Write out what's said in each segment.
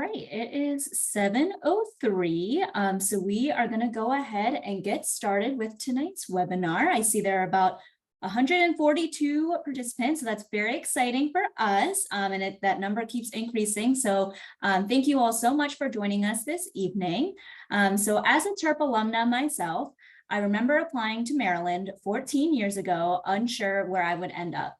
right, it is 7:03. So we are going to go ahead and get started with tonight's webinar. I see there are about 142 participants, so that's very exciting for us, and that number keeps increasing. So thank you all so much for joining us this evening. So as a Terp alumna myself, I remember applying to Maryland 14 years ago, unsure where I would end up.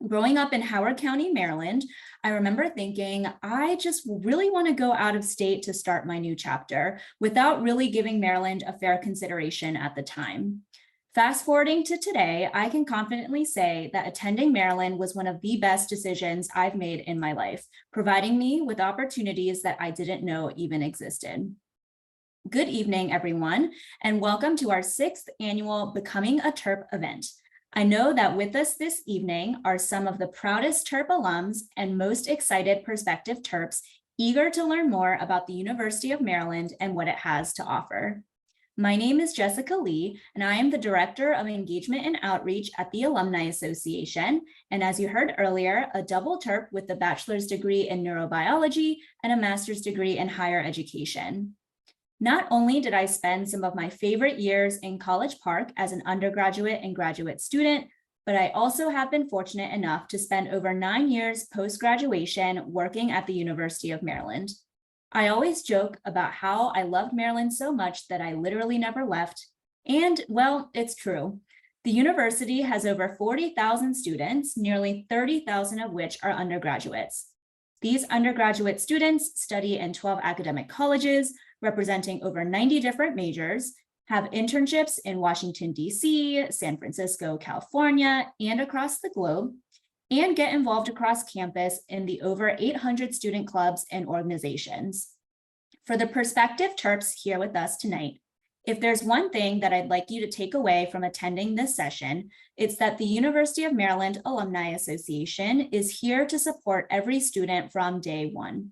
Growing up in Howard County, Maryland, I remember thinking, I just really want to go out of state to start my new chapter without really giving Maryland a fair consideration at the time. Fast forwarding to today, I can confidently say that attending Maryland was one of the best decisions I've made in my life, providing me with opportunities that I didn't know even existed. Good evening, everyone, and welcome to our 6th annual Becoming a Terp event. I know that with us this evening are some of the proudest Terp alums and most excited prospective Terps eager to learn more about the University of Maryland and what it has to offer. My name is Jessica Lee, and I am the Director of Engagement and Outreach at the Alumni Association, and as you heard earlier, a double Terp with a bachelor's degree in neurobiology and a master's degree in higher education. Not only did I spend some of my favorite years in College Park as an undergraduate and graduate student, but I also have been fortunate enough to spend over 9 years post-graduation working at the University of Maryland. I always joke about how I loved Maryland so much that I literally never left. And well, it's true. The university has over 40,000 students, nearly 30,000 of which are undergraduates. These undergraduate students study in 12 academic colleges, representing over 90 different majors, have internships in Washington, D.C., San Francisco, California, and across the globe, and get involved across campus in the over 800 student clubs and organizations. For the prospective Terps here with us tonight, if there's one thing that I'd like you to take away from attending this session, it's that the University of Maryland Alumni Association is here to support every student from day one.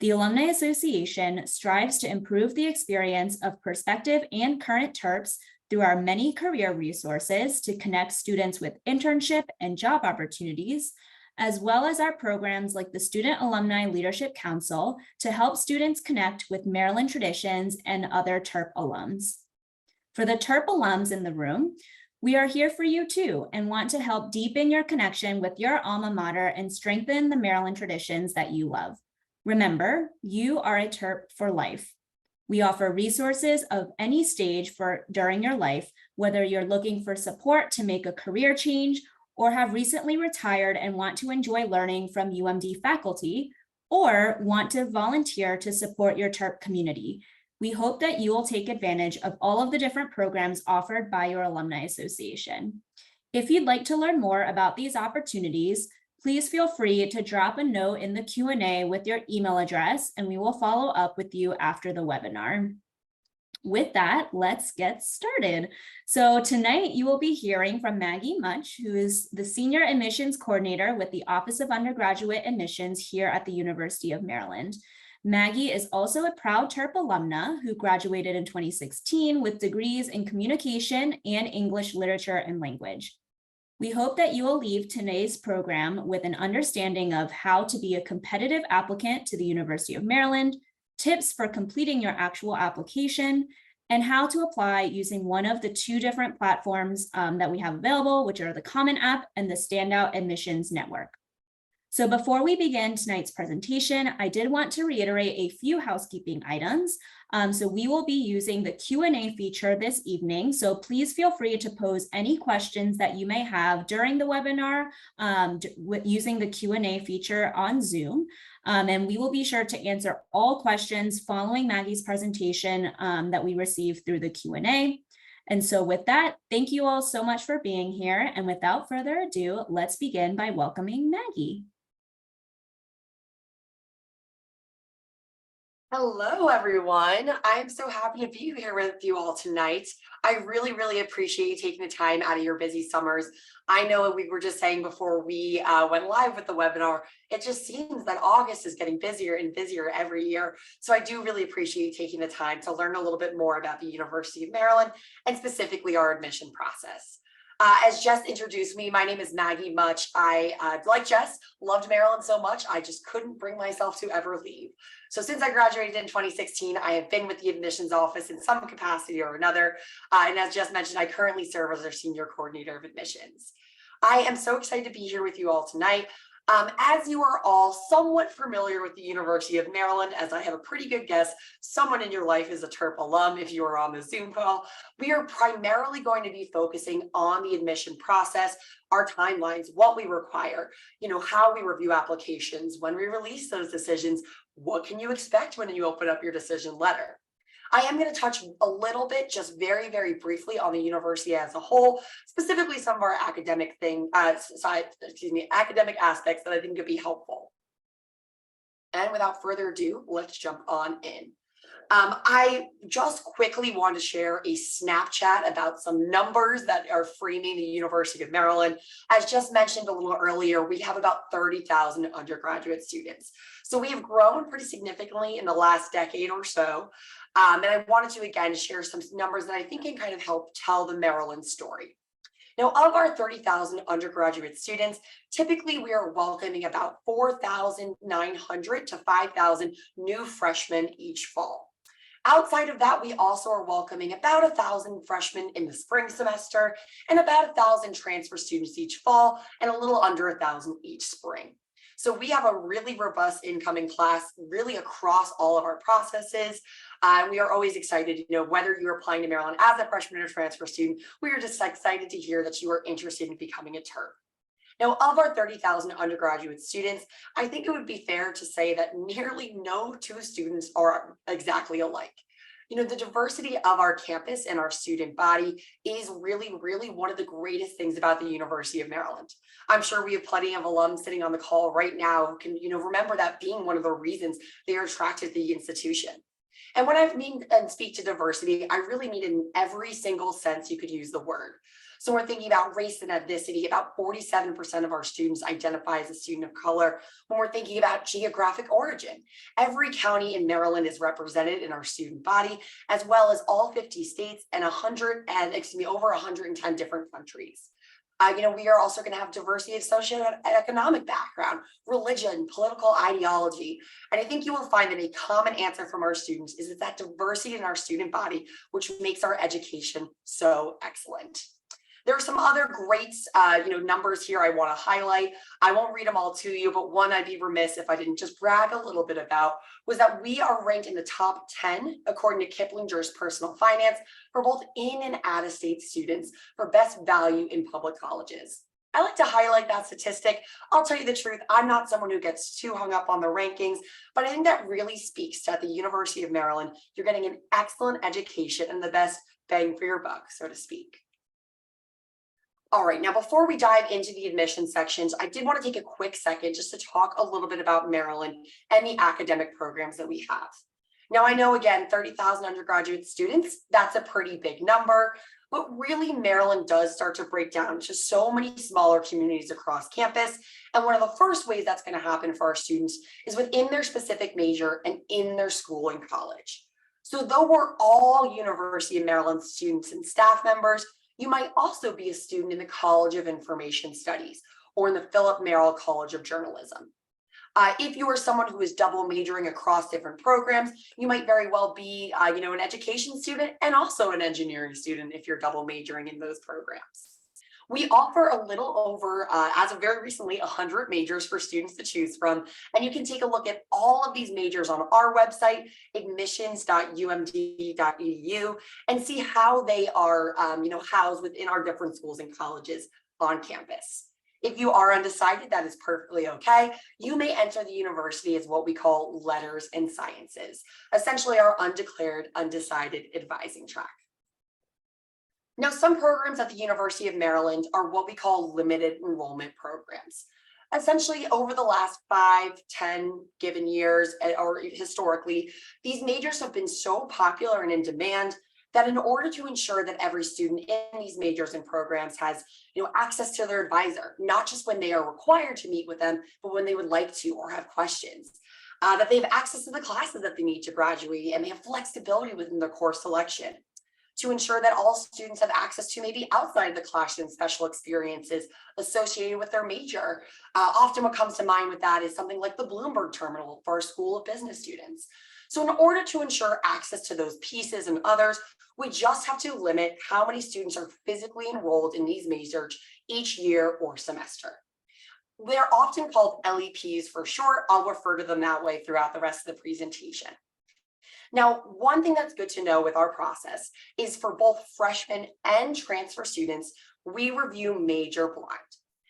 The Alumni Association strives to improve the experience of prospective and current Terps through our many career resources to connect students with internship and job opportunities, as well as our programs like the Student Alumni Leadership Council to help students connect with Maryland traditions and other Terp alums. For the Terp alums in the room, we are here for you too and want to help deepen your connection with your alma mater and strengthen the Maryland traditions that you love. Remember, you are a Terp for life. We offer resources of any stage during your life, whether you're looking for support to make a career change or have recently retired and want to enjoy learning from UMD faculty, or want to volunteer to support your Terp community. We hope that you will take advantage of all of the different programs offered by your Alumni Association. If you'd like to learn more about these opportunities, please feel free to drop a note in the Q&A with your email address, and we will follow up with you after the webinar. With that, let's get started. So tonight you will be hearing from Maggie Much, who is the Senior Admissions Coordinator with the Office of Undergraduate Admissions here at the University of Maryland. Maggie is also a proud Terp alumna who graduated in 2016 with degrees in Communication and English Literature and Language. We hope that you will leave today's program with an understanding of how to be a competitive applicant to the University of Maryland, tips for completing your actual application, and how to apply using one of the 2 different platforms that we have available, which are the Common App and the Standout Admissions Network. So before we begin tonight's presentation, I did want to reiterate a few housekeeping items. So we will be using the Q&A feature this evening. So please feel free to pose any questions that you may have during the webinar using the Q&A feature on Zoom. And we will be sure to answer all questions following Maggie's presentation that we receive through the Q&A. And so with that, thank you all so much for being here. And without further ado, let's begin by welcoming Maggie. Hello, everyone. I'm so happy to be here with you all tonight. I really appreciate you taking the time out of your busy summers. I know we were just saying before we went live with the webinar, it just seems that August is getting busier and busier every year. So I do really appreciate you taking the time to learn a little bit more about the University of Maryland and specifically our admission process. As Jess introduced me, my name is Maggie Much. I, like Jess, loved Maryland so much, I just couldn't bring myself to ever leave. So since I graduated in 2016, I have been with the admissions office in some capacity or another. And as Jess mentioned, I currently serve as our senior coordinator of admissions. I am so excited to be here with you all tonight. As you are all somewhat familiar with the University of Maryland, as I have a pretty good guess, someone in your life is a Terp alum if you are on the Zoom call, we are primarily going to be focusing on the admission process, our timelines, what we require, how we review applications, when we release those decisions, what can you expect when you open up your decision letter. I am going to touch a little bit, just very, very briefly on the university as a whole, specifically some of our academic academic aspects that I think could be helpful. And without further ado, let's jump on in. I just quickly want to share a Snapchat about some numbers that are framing the University of Maryland. As just mentioned a little earlier, we have about 30,000 undergraduate students. So we have grown pretty significantly in the last decade or so. And I wanted to, again, share some numbers that I think can kind of help tell the Maryland story. Now, of our 30,000 undergraduate students, typically we are welcoming about 4,900 to 5,000 new freshmen each fall. Outside of that, we also are welcoming about 1,000 freshmen in the spring semester and about 1,000 transfer students each fall and a little under 1,000 each spring. So we have a really robust incoming class really across all of our processes. We are always excited, whether you're applying to Maryland as a freshman or transfer student, we are just excited to hear that you are interested in becoming a Terp. Now, of our 30,000 undergraduate students, I think it would be fair to say that nearly no two students are exactly alike. The diversity of our campus and our student body is really, really one of the greatest things about the University of Maryland. I'm sure we have plenty of alums sitting on the call right now who can, remember that being one of the reasons they are attracted to the institution. And when I mean and speak to diversity, I really mean in every single sense you could use the word. So we're thinking about race and ethnicity, about 47% of our students identify as a student of color. When we're thinking about geographic origin, every county in Maryland is represented in our student body, as well as all 50 states and over 110 different countries. We are also going to have diversity of socioeconomic background, religion, political ideology. And I think you will find that a common answer from our students is that diversity in our student body, which makes our education so excellent. There are some other great, numbers here I want to highlight. I won't read them all to you, but one I'd be remiss if I didn't just brag a little bit about was that we are ranked in the top 10, according to Kiplinger's Personal Finance, for both in and out-of-state students for best value in public colleges. I like to highlight that statistic. I'll tell you the truth, I'm not someone who gets too hung up on the rankings, but I think that really speaks to at the University of Maryland, you're getting an excellent education and the best bang for your buck, so to speak. All right, now before we dive into the admission sections, I did want to take a quick second just to talk a little bit about Maryland and the academic programs that we have. Now, I know, again, 30,000 undergraduate students, that's a pretty big number, but really Maryland does start to break down into so many smaller communities across campus. And one of the first ways that's going to happen for our students is within their specific major and in their school and college. So though we're all University of Maryland students and staff members, you might also be a student in the College of Information Studies or in the Philip Merrill College of Journalism. If you are someone who is double majoring across different programs, you might very well be, an education student and also an engineering student if you're double majoring in those programs. We offer a little over, as of very recently, 100 majors for students to choose from. And you can take a look at all of these majors on our website, admissions.umd.edu, and see how they are, housed within our different schools and colleges on campus. If you are undecided, that is perfectly okay. You may enter the university as what we call letters and sciences, essentially our undeclared, undecided advising track. Now, some programs at the University of Maryland are what we call limited enrollment programs. Essentially, over the last 5, 10 given years, or historically, these majors have been so popular and in demand that in order to ensure that every student in these majors and programs has access to their advisor, not just when they are required to meet with them, but when they would like to or have questions, that they have access to the classes that they need to graduate and they have flexibility within their course selection. to ensure that all students have access to maybe outside of the classroom special experiences associated with their major. Often what comes to mind with that is something like the Bloomberg terminal for our School of Business students. So in order to ensure access to those pieces and others, we just have to limit how many students are physically enrolled in these majors each year or semester. They're often called LEPs for short. I'll refer to them that way throughout the rest of the presentation. Now, one thing that's good to know with our process is for both freshmen and transfer students, we review major blind.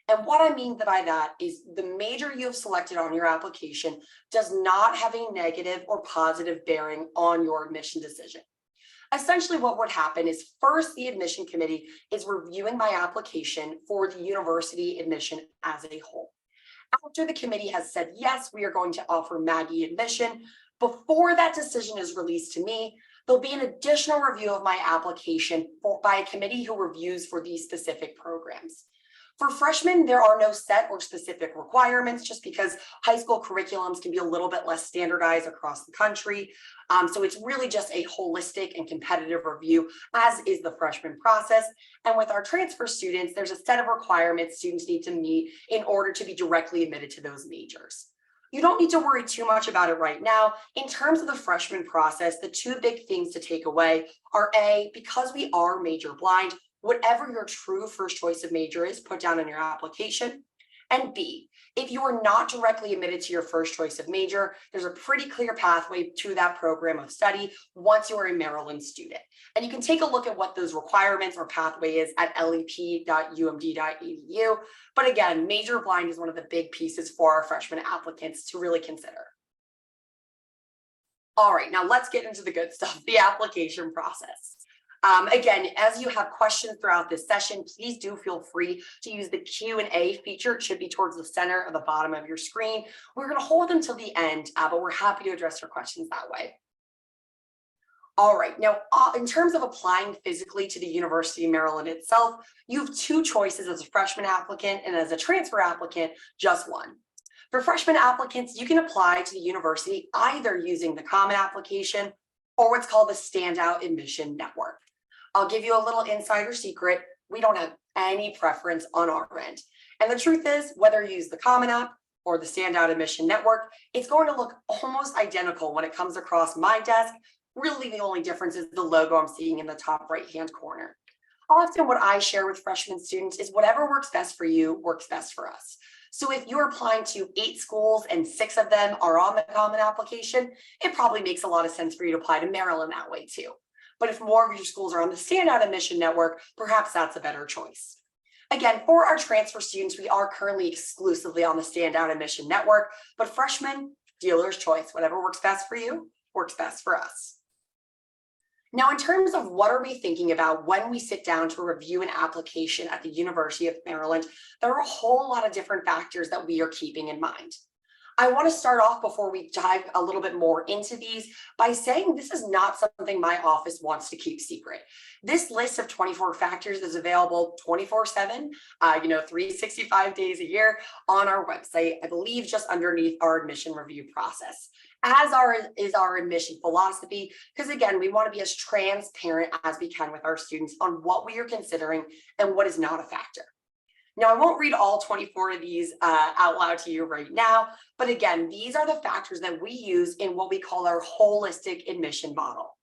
And what I mean by that is the major you have selected on your application does not have a negative or positive bearing on your admission decision. Essentially, what would happen is first, the admission committee is reviewing my application for the university admission as a whole. After the committee has said, yes, we are going to offer Maggie admission, before that decision is released to me, there'll be an additional review of my application by a committee who reviews for these specific programs. For freshmen, there are no set or specific requirements just because high school curriculums can be a little bit less standardized across the country. So it's really just a holistic and competitive review, as is the freshman process. And with our transfer students, there's a set of requirements students need to meet in order to be directly admitted to those majors. You don't need to worry too much about it right now. In terms of the freshman process, the two big things to take away are A, because we are major blind, whatever your true first choice of major is, put down in your application. And B, if you are not directly admitted to your first choice of major, there's a pretty clear pathway to that program of study once you are a Maryland student. And you can take a look at what those requirements or pathway is at lep.umd.edu. But again, major blind is one of the big pieces for our freshman applicants to really consider. All right, now let's get into the good stuff, the application process. Again, as you have questions throughout this session, please do feel free to use the Q&A feature. It should be towards the center or the bottom of your screen. We're going to hold them till the end, but we're happy to address your questions that way. All right, now in terms of applying physically to the University of Maryland itself, you have two choices as a freshman applicant, and as a transfer applicant, just one. For freshman applicants, you can apply to the university either using the common application or what's called the Standout Admission Network. I'll give you a little insider secret. We don't have any preference on our end. And the truth is, whether you use the Common App or the Standout Admission Network, it's going to look almost identical when it comes across my desk. Really, the only difference is the logo I'm seeing in the top right-hand corner. Often what I share with freshman students is whatever works best for you works best for us. So if you're applying to 8 schools and 6 of them are on the Common application, it probably makes a lot of sense for you to apply to Maryland that way too. But if more of your schools are on the Standout Admission Network, perhaps that's a better choice. Again, for our transfer students, we are currently exclusively on the Standout Admission Network, but freshmen, dealer's choice. Whatever works best for you, works best for us. Now, in terms of what are we thinking about when we sit down to review an application at the University of Maryland, there are a whole lot of different factors that we are keeping in mind. I want to start off before we dive a little bit more into these by saying this is not something my office wants to keep secret. This list of 24 factors is available 24/7, 365 days a year on our website, I believe just underneath our admission review process, as is our admission philosophy, because again, we want to be as transparent as we can with our students on what we are considering and what is not a factor. Now, I won't read all 24 of these out loud to you right now, but again, these are the factors that we use in what we call our holistic admission model.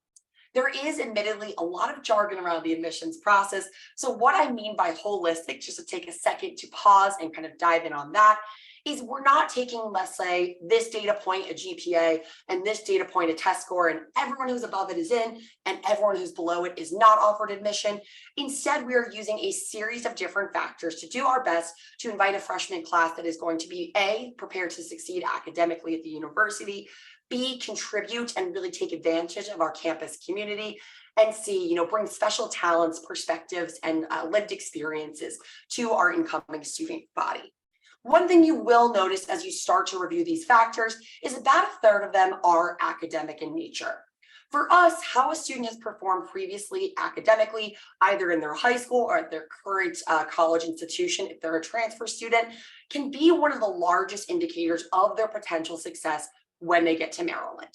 There is admittedly a lot of jargon around the admissions process. So what I mean by holistic, just to take a second to pause and kind of dive in on that, is we're not taking, let's say, this data point, a GPA, and this data point, a test score, and everyone who's above it is in, and everyone who's below it is not offered admission. Instead, we are using a series of different factors to do our best to invite a freshman class that is going to be A, prepared to succeed academically at the university, B, contribute and really take advantage of our campus community, and C, bring special talents, perspectives, and lived experiences to our incoming student body. One thing you will notice as you start to review these factors is about a third of them are academic in nature. For us, how a student has performed previously academically, either in their high school or at their current college institution, if they're a transfer student, can be one of the largest indicators of their potential success when they get to Maryland.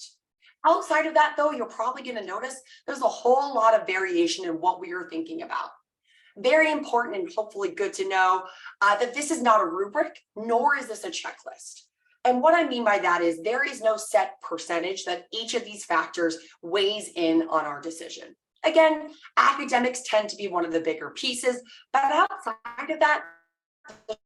Outside of that, though, you're probably going to notice there's a whole lot of variation in what we are thinking about. Very important and hopefully good to know that this is not a rubric, nor is this a checklist. And what I mean by that is there is no set percentage that each of these factors weighs in on our decision. Again, academics tend to be one of the bigger pieces, but outside of that, the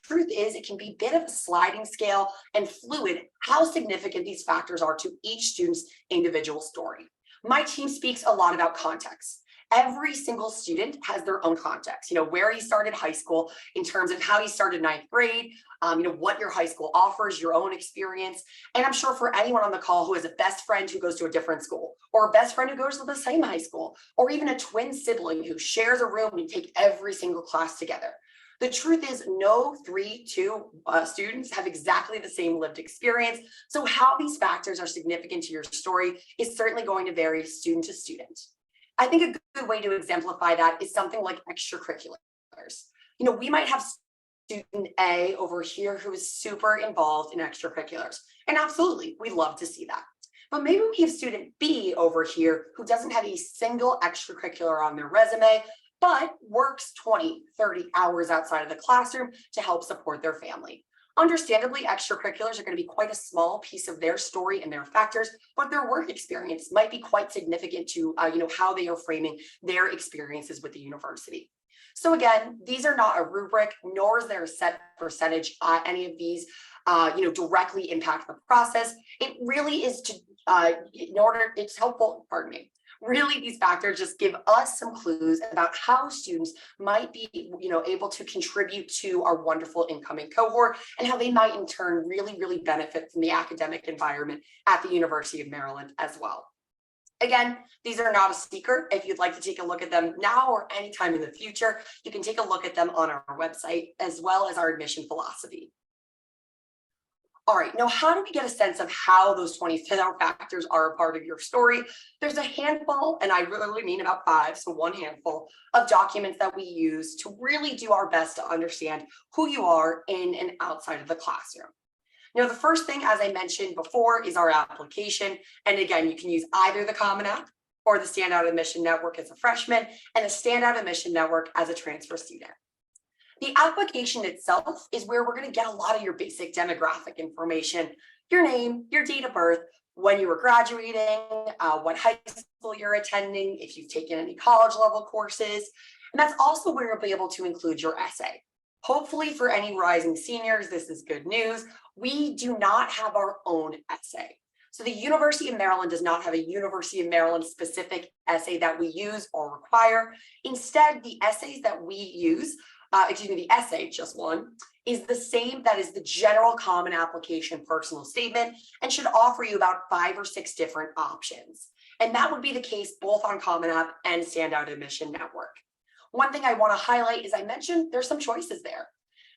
truth is it can be a bit of a sliding scale and fluid how significant these factors are to each student's individual story. My team speaks a lot about context. Every single student has their own context, where he started high school in terms of how he started ninth grade, what your high school offers, your own experience. And I'm sure for anyone on the call who has a best friend who goes to a different school, or a best friend who goes to the same high school, or even a twin sibling who shares a room and take every single class together. The truth is no two students have exactly the same lived experience. So how these factors are significant to your story is certainly going to vary student to student. I think a good way to exemplify that is something like extracurriculars. We might have student A over here who is super involved in extracurriculars. And absolutely, we love to see that. But maybe we have student B over here who doesn't have a single extracurricular on their resume, but works 20, 30 hours outside of the classroom to help support their family. Understandably, extracurriculars are going to be quite a small piece of their story and their factors, but their work experience might be quite significant to how they are framing their experiences with the university. So again, these are not a rubric, nor is there a set percentage. Any of these, directly impact the process. It really is it's helpful, pardon me. Really, these factors just give us some clues about how students might be, able to contribute to our wonderful incoming cohort and how they might in turn really, really benefit from the academic environment at the University of Maryland as well. Again, these are not a secret. If you'd like to take a look at them now or anytime in the future, you can take a look at them on our website as well as our admission philosophy. All right, now how do we get a sense of how those 24 factors are a part of your story? There's a handful, and I really mean about 5, so one handful of documents that we use to really do our best to understand who you are in and outside of the classroom. Now, the first thing, as I mentioned before, is our application. And again, you can use either the Common App or the Standout Admission Network as a freshman and the Standout Admission Network as a transfer student. The application itself is where we're going to get a lot of your basic demographic information, your name, your date of birth, when you were graduating, what high school you're attending, if you've taken any college level courses. And that's also where you'll be able to include your essay. Hopefully for any rising seniors, this is good news. We do not have our own essay. So the University of Maryland does not have a University of Maryland specific essay that we use or require. Instead, the essays that we use, the essay, just one, is the same that is the general common application personal statement and should offer you about 5 or 6 different options. And that would be the case both on Common App and Standout Admission Network. One thing I want to highlight is I mentioned there's some choices there.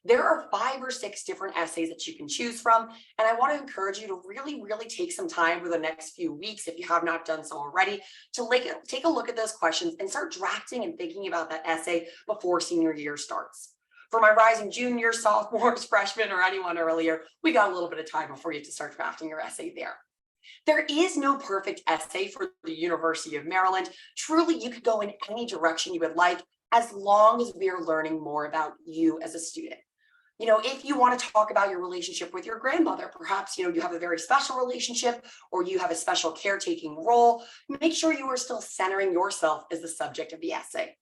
There are 5 or 6 different essays that you can choose from. And I want to encourage you to really, really take some time for the next few weeks, if you have not done so already, to take a look at those questions and start drafting and thinking about that essay before senior year starts. For my rising juniors, sophomores, freshmen, or anyone earlier, we got a little bit of time before you have to start drafting your essay there. There is no perfect essay for the University of Maryland. Truly, you could go in any direction you would like, as long as we are learning more about you as a student. If you want to talk about your relationship with your grandmother, perhaps, you have a very special relationship or you have a special caretaking role, make sure you are still centering yourself as the subject of the essay.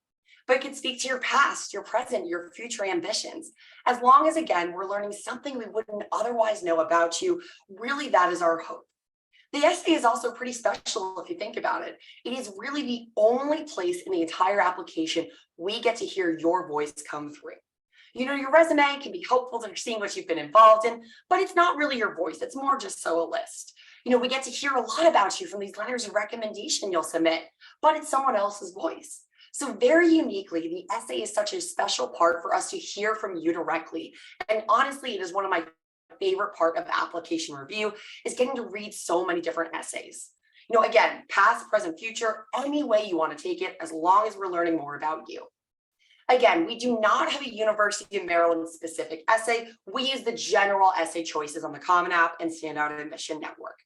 But it can speak to your past, your present, your future ambitions. As long as, again, we're learning something we wouldn't otherwise know about you, really that is our hope. The essay is also pretty special if you think about it. It is really the only place in the entire application we get to hear your voice come through. Your resume can be helpful to seeing what you've been involved in, but it's not really your voice. It's more just so a list. We get to hear a lot about you from these letters of recommendation you'll submit, but it's someone else's voice. So very uniquely, the essay is such a special part for us to hear from you directly. And honestly, it is one of my favorite part of application review is getting to read so many different essays. Again, past, present, future, any way you want to take it, as long as we're learning more about you. Again, we do not have a University of Maryland specific essay. We use the general essay choices on the Common App and Standout Admission Network.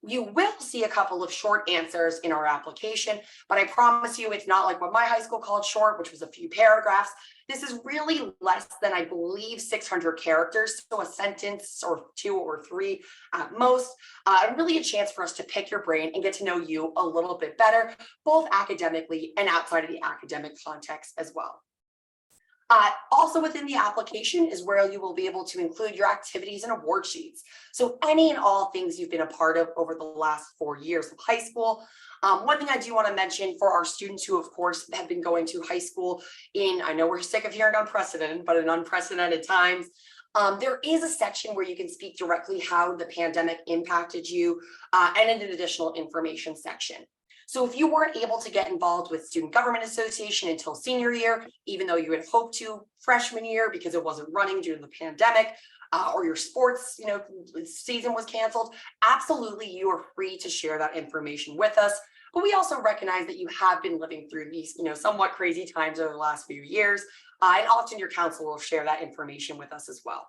You will see a couple of short answers in our application, but I promise you it's not like what my high school called short, which was a few paragraphs. This is really less than, I believe, 600 characters, so a sentence or two or three at most, and really a chance for us to pick your brain and get to know you a little bit better, both academically and outside of the academic context as well. Also within the application is where you will be able to include your activities and award sheets. So any and all things you've been a part of over the last 4 years of high school. One thing I do want to mention for our students who, of course, have been going to high school in, I know we're sick of hearing unprecedented, but in unprecedented times, there is a section where you can speak directly how the pandemic impacted you and an additional information section. So if you weren't able to get involved with Student Government Association until senior year, even though you had hoped to freshman year because it wasn't running due to the pandemic, or your sports, season was canceled, absolutely you are free to share that information with us. But we also recognize that you have been living through these, somewhat crazy times over the last few years, and often your counsel will share that information with us as well.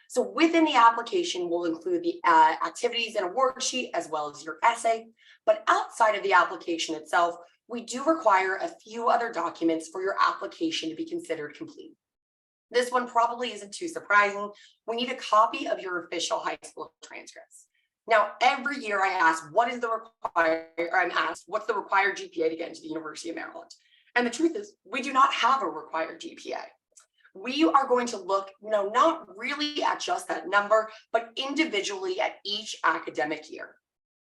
So within the application, we'll include the activities and award sheet as well as your essay. But outside of the application itself, we do require a few other documents for your application to be considered complete. This one probably isn't too surprising. We need a copy of your official high school transcripts. Now, every year I ask, what's the required GPA to get into the University of Maryland? And the truth is, we do not have a required GPA. We are going to look, not really at just that number, but individually at each academic year.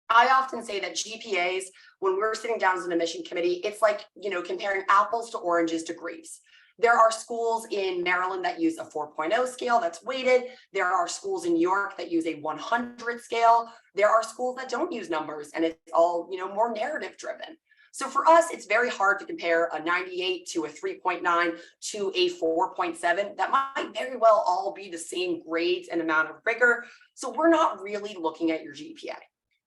I often say that GPAs, when we're sitting down as an admission committee, it's like, comparing apples to oranges to grapes. There are schools in Maryland that use a 4.0 scale that's weighted. There are schools in New York that use a 100 scale. There are schools that don't use numbers and it's all, more narrative driven. So for us, it's very hard to compare a 98 to a 3.9 to a 4.7. That might very well all be the same grades and amount of rigor. So we're not really looking at your GPA.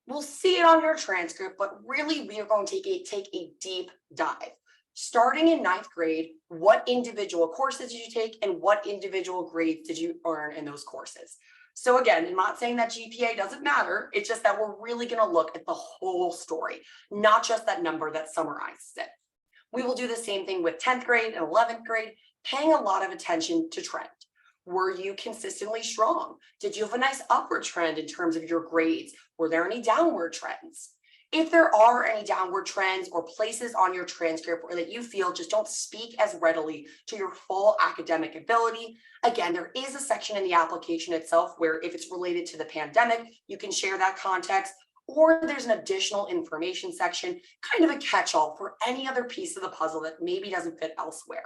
We'll see it on your transcript, but really we are going to take a deep dive. Starting in 9th grade, what individual courses did you take and what individual grades did you earn in those courses? So again, I'm not saying that GPA doesn't matter. It's just that we're really going to look at the whole story, not just that number that summarizes it. We will do the same thing with 10th grade and 11th grade, paying a lot of attention to trend. Were you consistently strong? Did you have a nice upward trend in terms of your grades? Were there any downward trends? If there are any downward trends or places on your transcript where that you feel just don't speak as readily to your full academic ability, again, there is a section in the application itself where if it's related to the pandemic, you can share that context, or there's an additional information section, kind of a catch-all for any other piece of the puzzle that maybe doesn't fit elsewhere.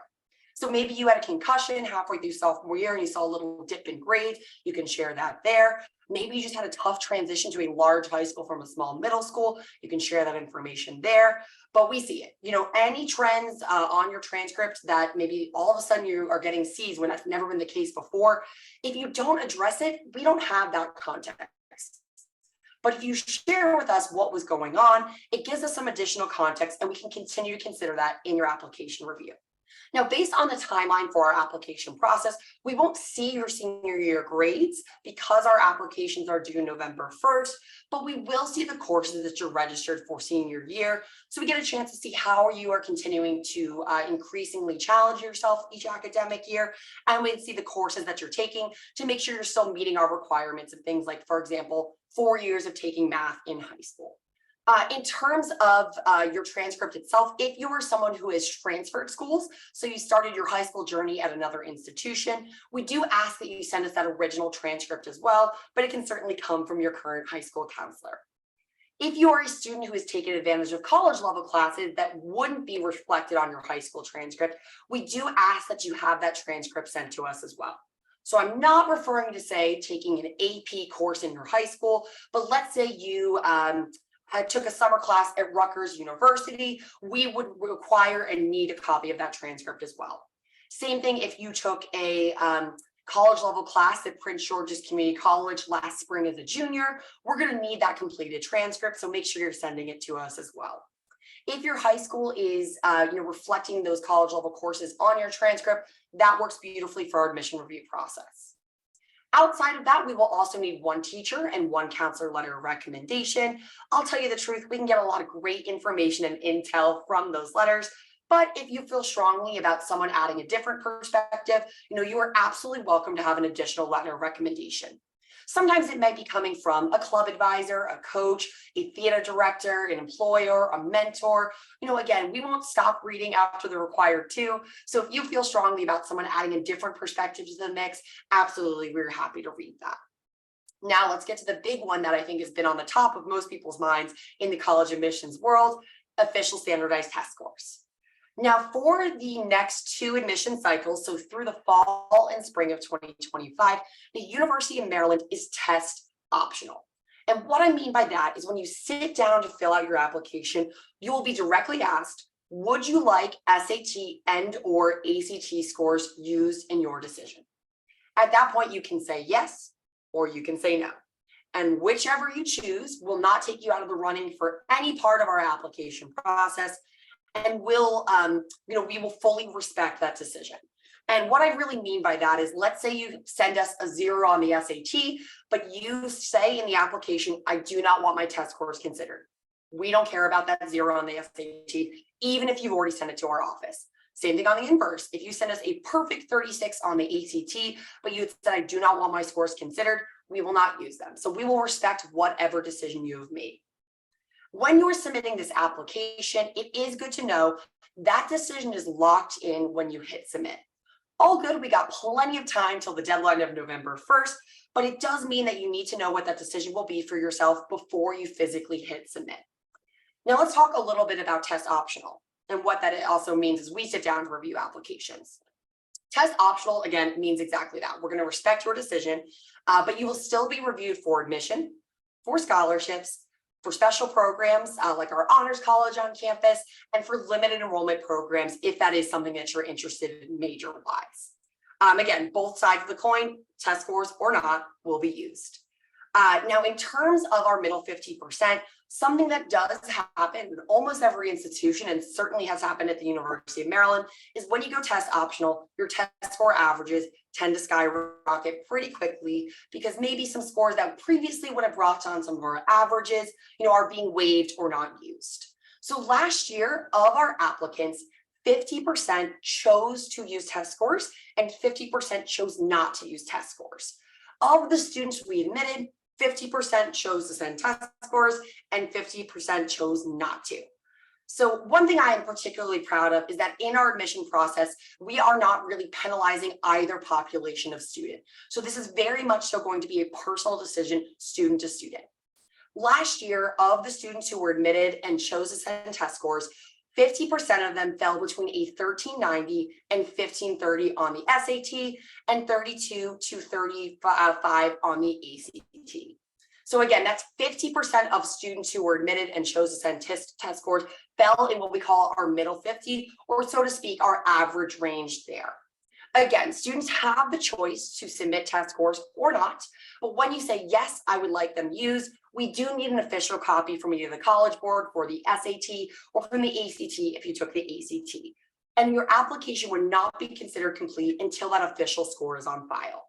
So maybe you had a concussion halfway through sophomore year and you saw a little dip in grades, you can share that there. Maybe you just had a tough transition to a large high school from a small middle school, you can share that information there. But we see it, any trends on your transcript that maybe all of a sudden you are getting C's when that's never been the case before. If you don't address it, we don't have that context. But if you share with us what was going on, it gives us some additional context and we can continue to consider that in your application review. Now, based on the timeline for our application process, we won't see your senior year grades because our applications are due November 1st, but we will see the courses that you're registered for senior year. So we get a chance to see how you are continuing to increasingly challenge yourself each academic year. And we see the courses that you're taking to make sure you're still meeting our requirements of things like, for example, 4 years of taking math in high school. In terms of your transcript itself, if you are someone who has transferred schools, so you started your high school journey at another institution, we do ask that you send us that original transcript as well, but it can certainly come from your current high school counselor. If you are a student who has taken advantage of college level classes that wouldn't be reflected on your high school transcript, we do ask that you have that transcript sent to us as well. So I'm not referring to, say, taking an AP course in your high school, but let's say you took a summer class at Rutgers University, we would require and need a copy of that transcript as well. Same thing if you took a college level class at Prince George's Community College last spring as a junior, we're going to need that completed transcript, so make sure you're sending it to us as well. If your high school is reflecting those college level courses on your transcript, that works beautifully for our admission review process. Outside of that, we will also need one teacher and one counselor letter of recommendation. I'll tell you the truth, we can get a lot of great information and intel from those letters. But if you feel strongly about someone adding a different perspective, you are absolutely welcome to have an additional letter of recommendation. Sometimes it might be coming from a club advisor, a coach, a theater director, an employer, a mentor. Again, we won't stop reading after the required two. So if you feel strongly about someone adding a different perspective to the mix, absolutely, we're happy to read that. Now let's get to the big one that I think has been on the top of most people's minds in the college admissions world, official standardized test scores. Now, for the next two admission cycles, so through the fall and spring of 2025, the University of Maryland is test optional. And what I mean by that is when you sit down to fill out your application, you will be directly asked, would you like SAT and or ACT scores used in your decision? At that point, you can say yes, or you can say no. And whichever you choose will not take you out of the running for any part of our application process. And we will fully respect that decision. And what I really mean by that is, let's say you send us a 0 on the SAT, but you say in the application, I do not want my test scores considered. We don't care about that 0 on the SAT, even if you've already sent it to our office. Same thing on the inverse. If you send us a perfect 36 on the ACT, but you said, I do not want my scores considered, we will not use them. So we will respect whatever decision you have made. When you're submitting this application, it is good to know that decision is locked in when you hit submit. All good, we got plenty of time till the deadline of November 1st, but it does mean that you need to know what that decision will be for yourself before you physically hit submit. Now let's talk a little bit about test optional and what that also means as we sit down to review applications. Test optional, again, means exactly that. We're going to respect your decision, but you will still be reviewed for admission, for scholarships, for special programs like our honors college on campus, and for limited enrollment programs, if that is something that you're interested in major-wise. Again, both sides of the coin, test scores or not, will be used. Now, in terms of our middle 50%, something that does happen in almost every institution, and certainly has happened at the University of Maryland, is when you go test optional, your test score averages tend to skyrocket pretty quickly, because maybe some scores that previously would have brought on some of our averages, are being waived or not used. So last year, of our applicants, 50% chose to use test scores and 50% chose not to use test scores. Of the students we admitted, 50% chose to send test scores and 50% chose not to. So one thing I am particularly proud of is that in our admission process, we are not really penalizing either population of student. So this is very much so going to be a personal decision, student to student. Last year, of the students who were admitted and chose to send test scores, 50% of them fell between a 1390 and 1530 on the SAT and 32 to 35 on the ACT. So again, that's 50% of students who were admitted and chose to send test scores fell in what we call our middle 50, or so to speak, our average range there. Again, students have the choice to submit test scores or not, but when you say, yes, I would like them used, we do need an official copy from either the College Board for the SAT or from the ACT if you took the ACT. And your application would not be considered complete until that official score is on file.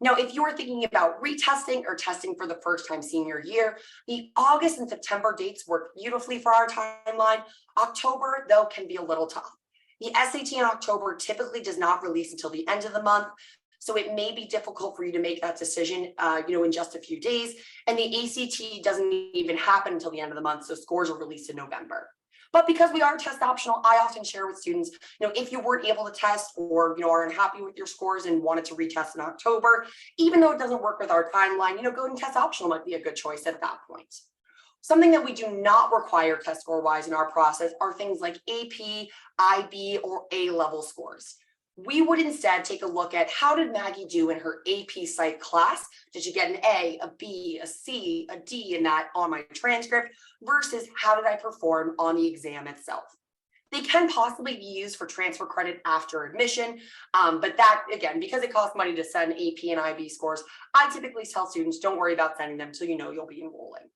Now, if you are thinking about retesting or testing for the first time senior year, the August and September dates work beautifully for our timeline. October, though, can be a little tough. The SAT in October typically does not release until the end of the month, so it may be difficult for you to make that decision, in just a few days. And the ACT doesn't even happen until the end of the month, so scores are released in November. But because we are test optional, I often share with students, if you weren't able to test or, are unhappy with your scores and wanted to retest in October, even though it doesn't work with our timeline, going test optional might be a good choice at that point. Something that we do not require test score wise in our process are things like AP, IB, or A-level scores. We would instead take a look at, how did Maggie do in her AP Psych class? Did she get an A, a B, a C, a D in that on my transcript, versus how did I perform on the exam itself? They can possibly be used for transfer credit after admission, but that, again, because it costs money to send AP and IB scores, I typically tell students, don't worry about sending them until you'll be enrolling.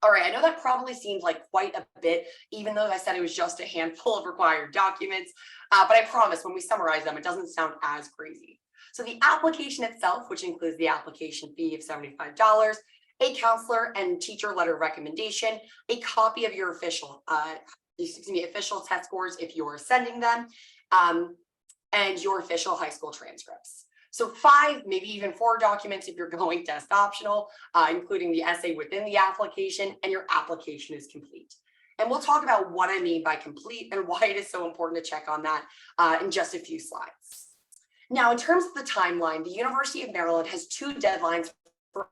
All right, I know that probably seemed like quite a bit, even though I said it was just a handful of required documents, but I promise when we summarize them, it doesn't sound as crazy. So the application itself, which includes the application fee of $75, a counselor and teacher letter recommendation, a copy of your official test scores if you're sending them, and your official high school transcripts. So 5, maybe even 4 documents if you're going test optional, including the essay within the application, and your application is complete. And we'll talk about what I mean by complete and why it is so important to check on that in just a few slides. Now, in terms of the timeline, the University of Maryland has 2 deadlines for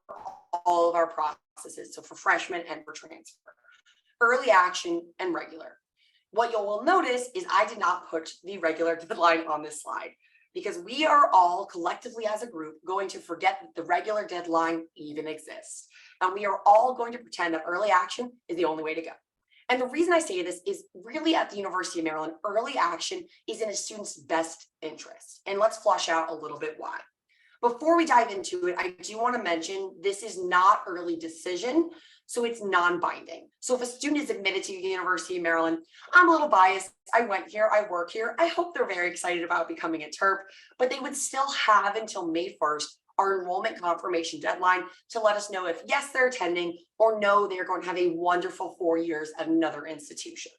all of our processes, so for freshmen and for transfer: early action and regular. What you will notice is I did not put the regular deadline on this slide because we are all collectively as a group going to forget that the regular deadline even exists. And we are all going to pretend that early action is the only way to go. And the reason I say this is really at the University of Maryland, early action is in a student's best interest. And let's flush out a little bit why. Before we dive into it, I do want to mention this is not early decision, so it's non-binding. So if a student is admitted to the University of Maryland, I'm a little biased. I went here, I work here. I hope they're very excited about becoming a Terp, but they would still have until May 1st, our enrollment confirmation deadline, to let us know if yes, they're attending, or no, they're going to have a wonderful 4 years at another institution.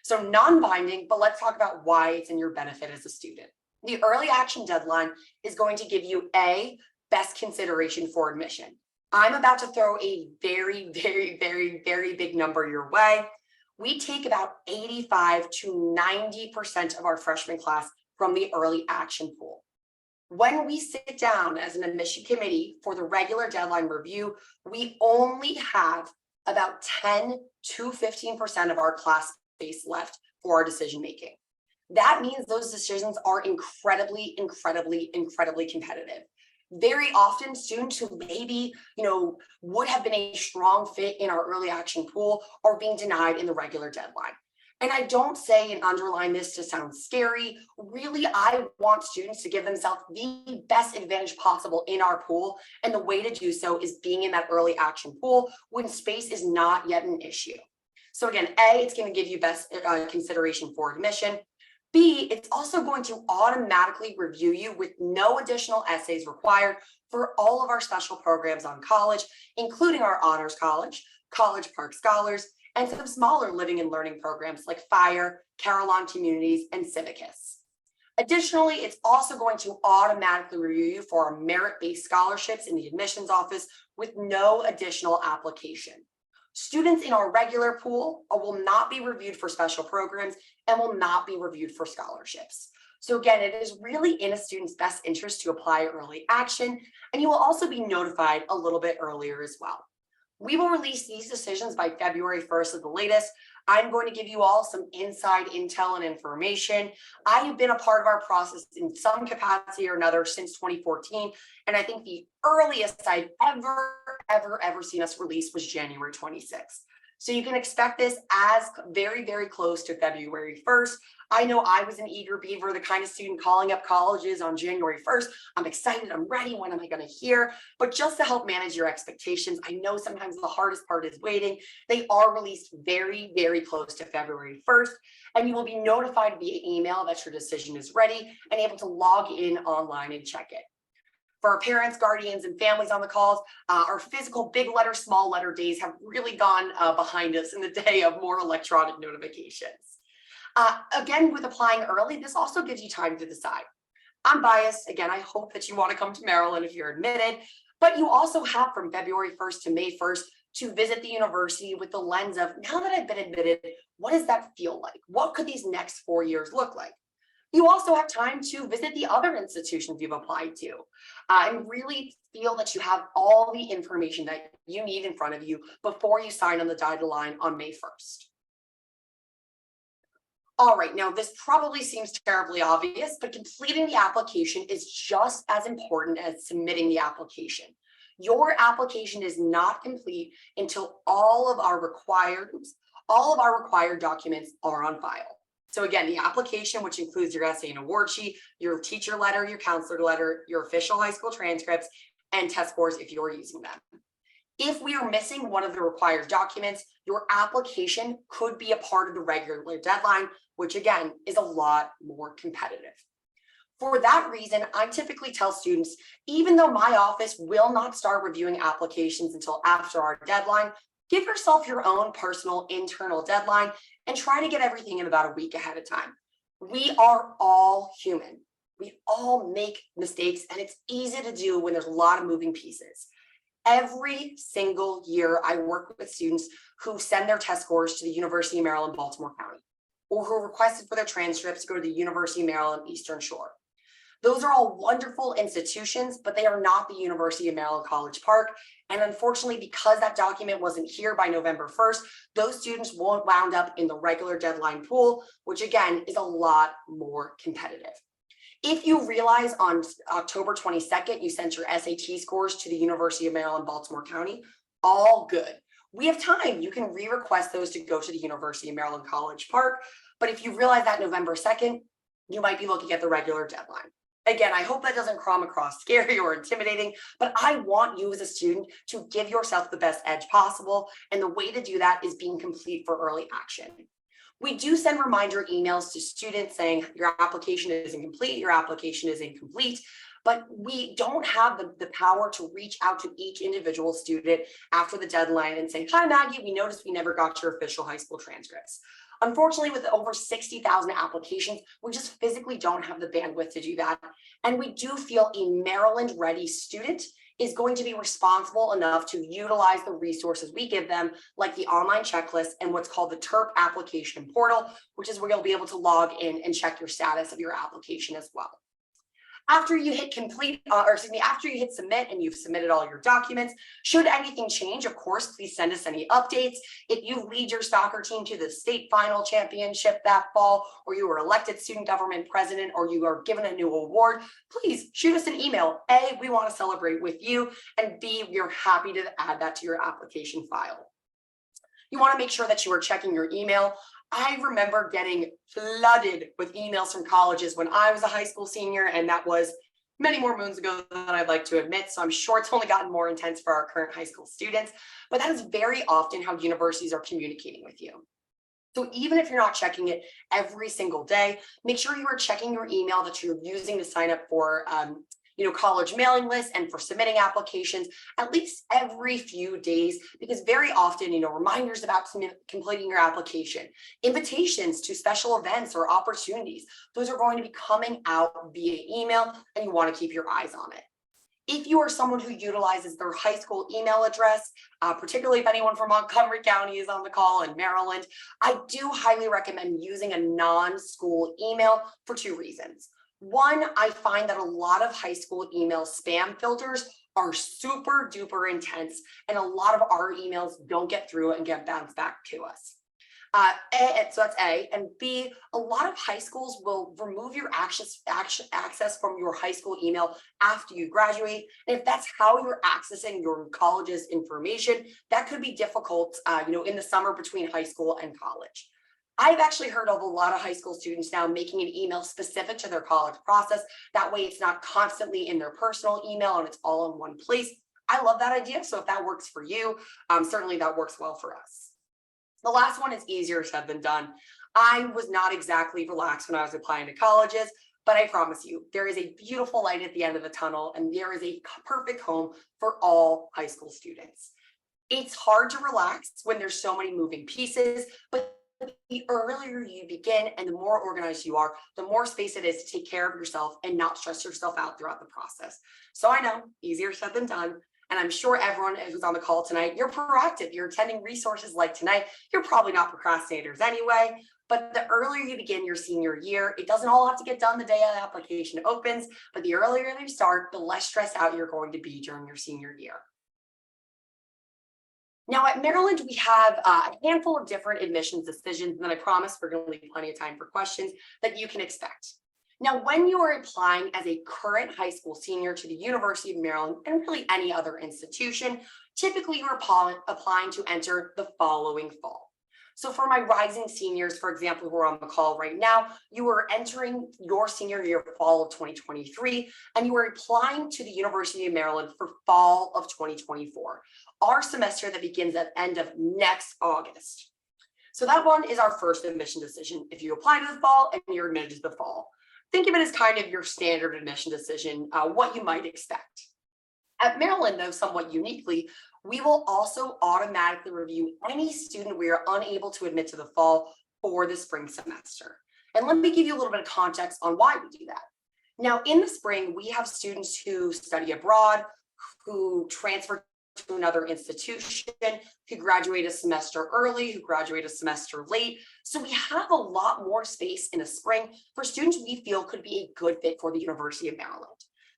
So non-binding, but let's talk about why it's in your benefit as a student. The early action deadline is going to give you a best consideration for admission. I'm about to throw a very, very, very, very big number your way. We take about 85 to 90% of our freshman class from the early action pool. When we sit down as an admission committee for the regular deadline review, we only have about 10 to 15% of our class space left for our decision making. That means those decisions are incredibly, incredibly, incredibly competitive. Very often students who maybe, would have been a strong fit in our early action pool are being denied in the regular deadline. And I don't say and underline this to sound scary. Really, I want students to give themselves the best advantage possible in our pool. And the way to do so is being in that early action pool when space is not yet an issue. So again, A, it's going to give you best consideration for admission. B, it's also going to automatically review you with no additional essays required for all of our special programs on college, including our Honors College, College Park Scholars, and some smaller living and learning programs like FIRE, Carillon Communities, and Civicus. Additionally, it's also going to automatically review you for our merit-based scholarships in the admissions office with no additional application. Students in our regular pool will not be reviewed for special programs and will not be reviewed for scholarships. So again, it is really in a student's best interest to apply early action, and you will also be notified a little bit earlier as well. We will release these decisions by February 1st at the latest. I'm going to give you all some inside intel and information. I have been a part of our process in some capacity or another since 2014. And I think the earliest I've ever seen us release was January 26th. So you can expect this as very, very close to February 1st. I know I was an eager beaver, the kind of student calling up colleges on January 1st. I'm excited, I'm ready, when am I going to hear? But just to help manage your expectations, I know sometimes the hardest part is waiting. They are released very, very close to February 1st, and you will be notified via email that your decision is ready and able to log in online and check it. For our parents, guardians, and families on the calls, our physical big letter, small letter days have really gone behind us in the day of more electronic notifications. Again, with applying early, this also gives you time to decide. I'm biased. Again, I hope that you want to come to Maryland if you're admitted, but you also have from February 1st to May 1st to visit the university with the lens of, now that I've been admitted, what does that feel like? What could these next 4 years look like? You also have time to visit the other institutions you've applied to and really feel that you have all the information that you need in front of you before you sign on the dotted line on May 1st. All right, now this probably seems terribly obvious, but completing the application is just as important as submitting the application. Your application is not complete until all of our required documents are on file. So again, the application, which includes your essay and award sheet, your teacher letter, your counselor letter, your official high school transcripts, and test scores if you're using them. If we are missing one of the required documents, your application could be a part of the regular deadline, which again is a lot more competitive. For that reason, I typically tell students, even though my office will not start reviewing applications until after our deadline, give yourself your own personal internal deadline and try to get everything in about a week ahead of time. We are all human. We all make mistakes, and it's easy to do when there's a lot of moving pieces. Every single year, I work with students who send their test scores to the University of Maryland, Baltimore County, or who requested for their transcripts to go to the University of Maryland, Eastern Shore. Those are all wonderful institutions, but they are not the University of Maryland College Park. And unfortunately, because that document wasn't here by November 1st, those students won't wound up in the regular deadline pool, which again is a lot more competitive. If you realize on October 22nd, you sent your SAT scores to the University of Maryland, Baltimore County, all good. We have time. You can re-request those to go to the University of Maryland College Park. But if you realize that November 2nd, you might be looking at the regular deadline. Again, I hope that doesn't come across scary or intimidating, but I want you as a student to give yourself the best edge possible. And the way to do that is being complete for early action. We do send reminder emails to students saying your application is incomplete, your application is incomplete, but we don't have the power to reach out to each individual student after the deadline and say, hi, Maggie, we noticed we never got your official high school transcripts. Unfortunately, with over 60,000 applications, we just physically don't have the bandwidth to do that. And we do feel a Maryland ready student is going to be responsible enough to utilize the resources we give them, like the online checklist and what's called the Terp application portal, which is where you'll be able to log in and check your status of your application as well. After you hit complete, after you hit submit and you've submitted all your documents, should anything change, of course, please send us any updates. If you lead your soccer team to the state final championship that fall, or you were elected student government president, or you are given a new award, please shoot us an email. A, we want to celebrate with you, and B, we're happy to add that to your application file. You want to make sure that you are checking your email. I remember getting flooded with emails from colleges when I was a high school senior, and that was many more moons ago than I'd like to admit. So I'm sure it's only gotten more intense for our current high school students, but that is very often how universities are communicating with you. So even if you're not checking it every single day, make sure you are checking your email that you're using to sign up for college mailing lists and for submitting applications at least every few days, because very often, reminders about completing your application, invitations to special events or opportunities, those are going to be coming out via email, and you want to keep your eyes on it. If you are someone who utilizes their high school email address, particularly if anyone from Montgomery County is on the call in Maryland, I do highly recommend using a non-school email for two reasons. One, I find that a lot of high school email spam filters are super duper intense, and a lot of our emails don't get through and get bounced back to us. So that's A. And B, a lot of high schools will remove your access from your high school email after you graduate. And if that's how you're accessing your college's information, that could be difficult, in the summer between high school and college. I've actually heard of a lot of high school students now making an email specific to their college process. That way it's not constantly in their personal email and it's all in one place. I love that idea. So if that works for you, certainly that works well for us. The last one is easier said than done. I was not exactly relaxed when I was applying to colleges, but I promise you, there is a beautiful light at the end of the tunnel, and there is a perfect home for all high school students. It's hard to relax when there's so many moving pieces, but the earlier you begin and the more organized you are, the more space it is to take care of yourself and not stress yourself out throughout the process. So I know, easier said than done. And I'm sure everyone who's on the call tonight, you're proactive, you're attending resources like tonight. You're probably not procrastinators anyway, but the earlier you begin your senior year, it doesn't all have to get done the day the application opens, but the earlier you start, the less stressed out you're going to be during your senior year. Now at Maryland, we have a handful of different admissions decisions, and then I promise we're going to leave plenty of time for questions that you can expect. Now, when you are applying as a current high school senior to the University of Maryland and really any other institution, typically you're applying to enter the following fall. So for my rising seniors, for example, who are on the call right now, you are entering your senior year fall of 2023, and you are applying to the University of Maryland for fall of 2024, our semester that begins at the end of next August. So that one is our first admission decision if you apply to the fall and you're admitted to the fall. Think of it as kind of your standard admission decision, what you might expect. At Maryland, though, somewhat uniquely, we will also automatically review any student we are unable to admit to the fall for the spring semester. And let me give you a little bit of context on why we do that. Now, in the spring, we have students who study abroad, who transfer to another institution, who graduate a semester early, who graduate a semester late. So we have a lot more space in the spring for students we feel could be a good fit for the University of Maryland.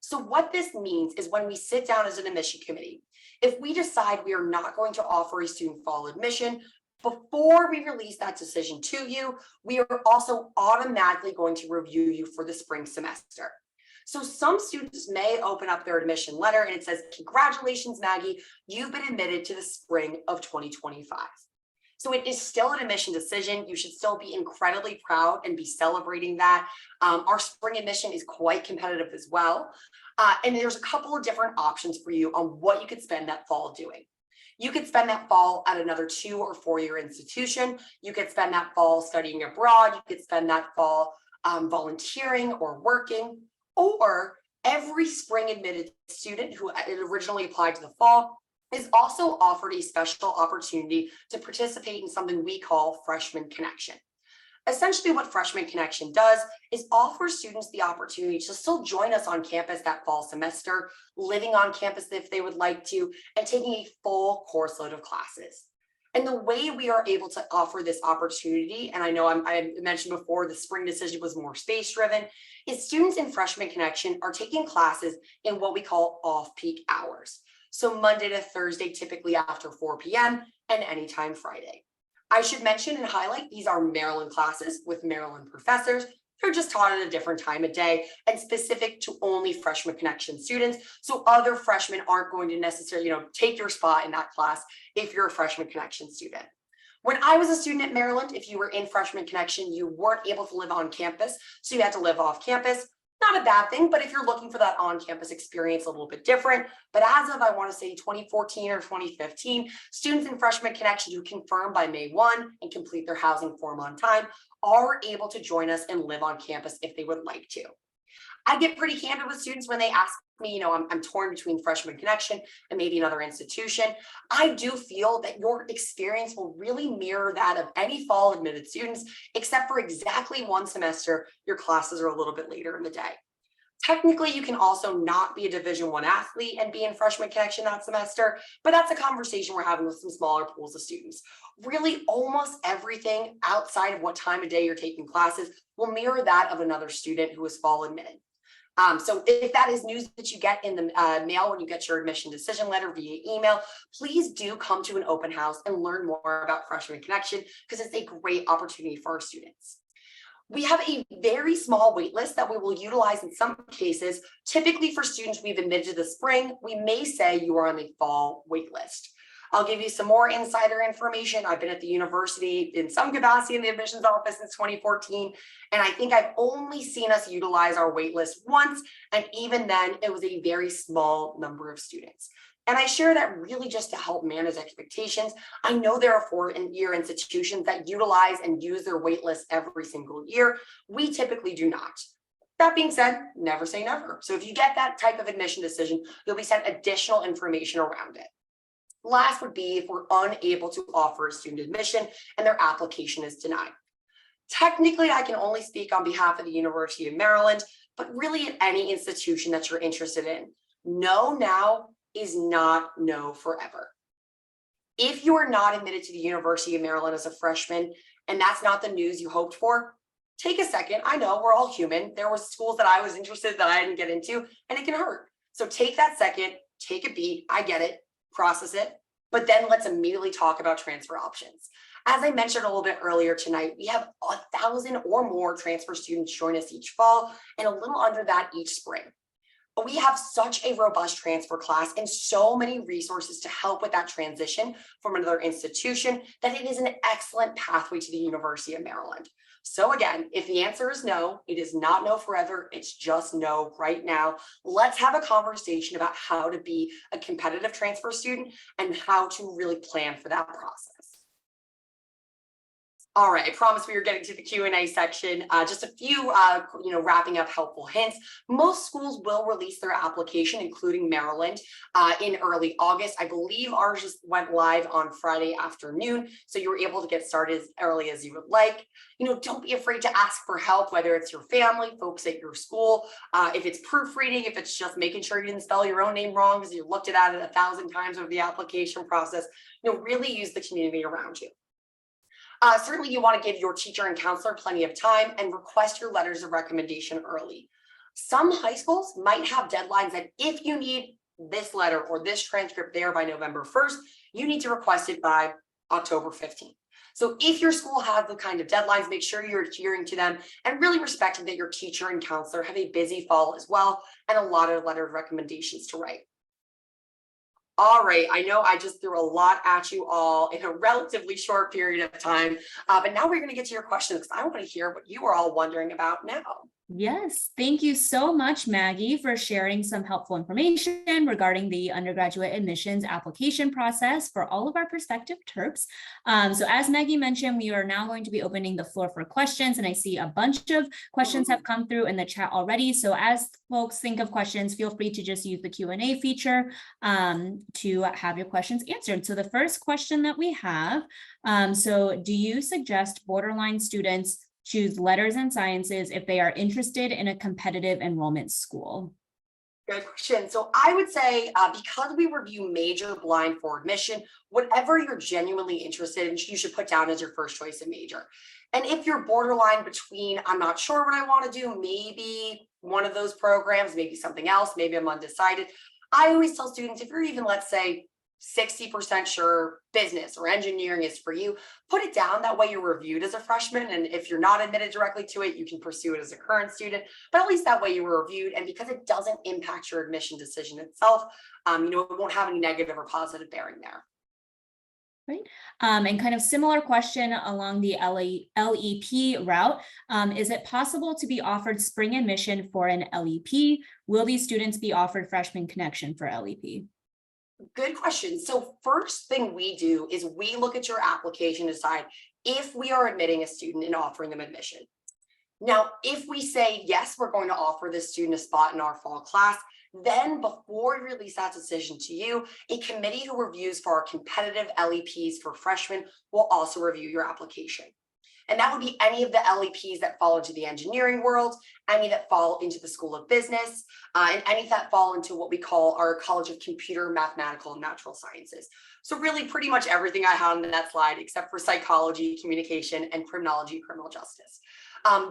So what this means is when we sit down as an admission committee, if we decide we are not going to offer a student fall admission, before we release that decision to you, we are also automatically going to review you for the spring semester. So some students may open up their admission letter and it says, congratulations, Maggie, you've been admitted to the spring of 2025. So it is still an admission decision. You should still be incredibly proud and be celebrating that. Our spring admission is quite competitive as well. And there's a couple of different options for you on what you could spend that fall doing. You could spend that fall at another 2 or 4 year institution. You could spend that fall studying abroad. You could spend that fall volunteering or working, or every spring admitted student who originally applied to the fall is also offered a special opportunity to participate in something we call Freshman Connection. Essentially, what Freshman Connection does is offer students the opportunity to still join us on campus that fall semester, living on campus if they would like to, and taking a full course load of classes. And the way we are able to offer this opportunity, and I know I mentioned before the spring decision was more space driven, is students in Freshman Connection are taking classes in what we call off-peak hours. So Monday to Thursday, typically after 4 p.m. and anytime Friday. I should mention and highlight these are Maryland classes with Maryland professors. They're just taught at a different time of day and specific to only Freshman Connection students. So other freshmen aren't going to necessarily, take your spot in that class if you're a Freshman Connection student. When I was a student at Maryland, if you were in Freshman Connection, you weren't able to live on campus, so you had to live off campus. Not a bad thing, but if you're looking for that on-campus experience, a little bit different. But as of, I want to say 2014 or 2015, students in Freshman Connection who confirm by May 1 and complete their housing form on time are able to join us and live on campus if they would like to. I get pretty candid with students when they ask me, I'm torn between Freshman Connection and maybe another institution. I do feel that your experience will really mirror that of any fall admitted students, except for exactly one semester, your classes are a little bit later in the day. Technically, you can also not be a Division I athlete and be in Freshman Connection that semester, but that's a conversation we're having with some smaller pools of students. Really, almost everything outside of what time of day you're taking classes will mirror that of another student who is fall admitted. So if that is news that you get in the mail when you get your admission decision letter via email, please do come to an open house and learn more about Freshman Connection because it's a great opportunity for our students. We have a very small wait list that we will utilize in some cases. Typically for students we've admitted to the spring, we may say you are on the fall wait list. I'll give you some more insider information. I've been at the university in some capacity in the admissions office since 2014, and I think I've only seen us utilize our wait list once, and even then it was a very small number of students. And I share that really just to help manage expectations. I know there are 4-year institutions that utilize and use their wait list every single year. We typically do not. That being said, never say never. So if you get that type of admission decision, you'll be sent additional information around it. Last would be if we're unable to offer a student admission and their application is denied. Technically, I can only speak on behalf of the University of Maryland, but really at any institution that you're interested in. No now is not no forever. If you are not admitted to the University of Maryland as a freshman, and that's not the news you hoped for, take a second. I know we're all human. There were schools that I was interested that I didn't get into, and it can hurt. So take that second, take a beat. I get it. Process it, but then let's immediately talk about transfer options. As I mentioned a little bit earlier tonight, we have 1,000 or more transfer students join us each fall and a little under that each spring. But we have such a robust transfer class and so many resources to help with that transition from another institution that it is an excellent pathway to the University of Maryland. So again, if the answer is no, it is not no forever, it's just no right now. Let's have a conversation about how to be a competitive transfer student and how to really plan for that process. All right, I promise we were getting to the Q&A section. Just a few, wrapping up helpful hints. Most schools will release their application, including Maryland, in early August. I believe ours just went live on Friday afternoon, so you were able to get started as early as you would like. Don't be afraid to ask for help, whether it's your family, folks at your school, if it's proofreading, if it's just making sure you didn't spell your own name wrong because you looked at it 1,000 times over the application process. Really use the community around you. Certainly, you want to give your teacher and counselor plenty of time and request your letters of recommendation early. Some high schools might have deadlines that if you need this letter or this transcript there by November 1st, you need to request it by October 15th. So if your school has the kind of deadlines, make sure you're adhering to them and really respecting that your teacher and counselor have a busy fall as well and a lot of letter of recommendations to write. All right, I know I just threw a lot at you all in a relatively short period of time, but now we're going to get to your questions because I want to hear what you are all wondering about now. Yes, thank you so much, Maggie, for sharing some helpful information regarding the undergraduate admissions application process for all of our prospective Terps. So as Maggie mentioned, we are now going to be opening the floor for questions, and I see a bunch of questions have come through in the chat already. So as folks think of questions, feel free to just use the Q&A feature to have your questions answered. So the first question that we have, so do you suggest borderline students choose letters and sciences if they are interested in a competitive enrollment school? Good question. So I would say because we review major blind for admission, whatever you're genuinely interested in, you should put down as your first choice of major. And if you're borderline between, I'm not sure what I want to do, maybe one of those programs, maybe something else, maybe I'm undecided. I always tell students, if you're even, let's say, 60% sure business or engineering is for you, put it down. That way you're reviewed as a freshman. And if you're not admitted directly to it, you can pursue it as a current student, but at least that way you were reviewed. And because it doesn't impact your admission decision itself, it won't have any negative or positive bearing there. Right. And kind of similar question along the LEP route. Is it possible to be offered spring admission for an LEP? Will these students be offered freshman connection for LEP? Good question. So first thing we do is we look at your application to decide if we are admitting a student and offering them admission. Now, if we say, yes, we're going to offer this student a spot in our fall class, then before we release that decision to you, a committee who reviews for our competitive LEPs for freshmen will also review your application. And that would be any of the LEPs that fall into the engineering world, any that fall into the School of Business, and any that fall into what we call our College of Computer, Mathematical, and Natural Sciences. So really pretty much everything I had on that slide, except for psychology, communication, and criminology, criminal justice.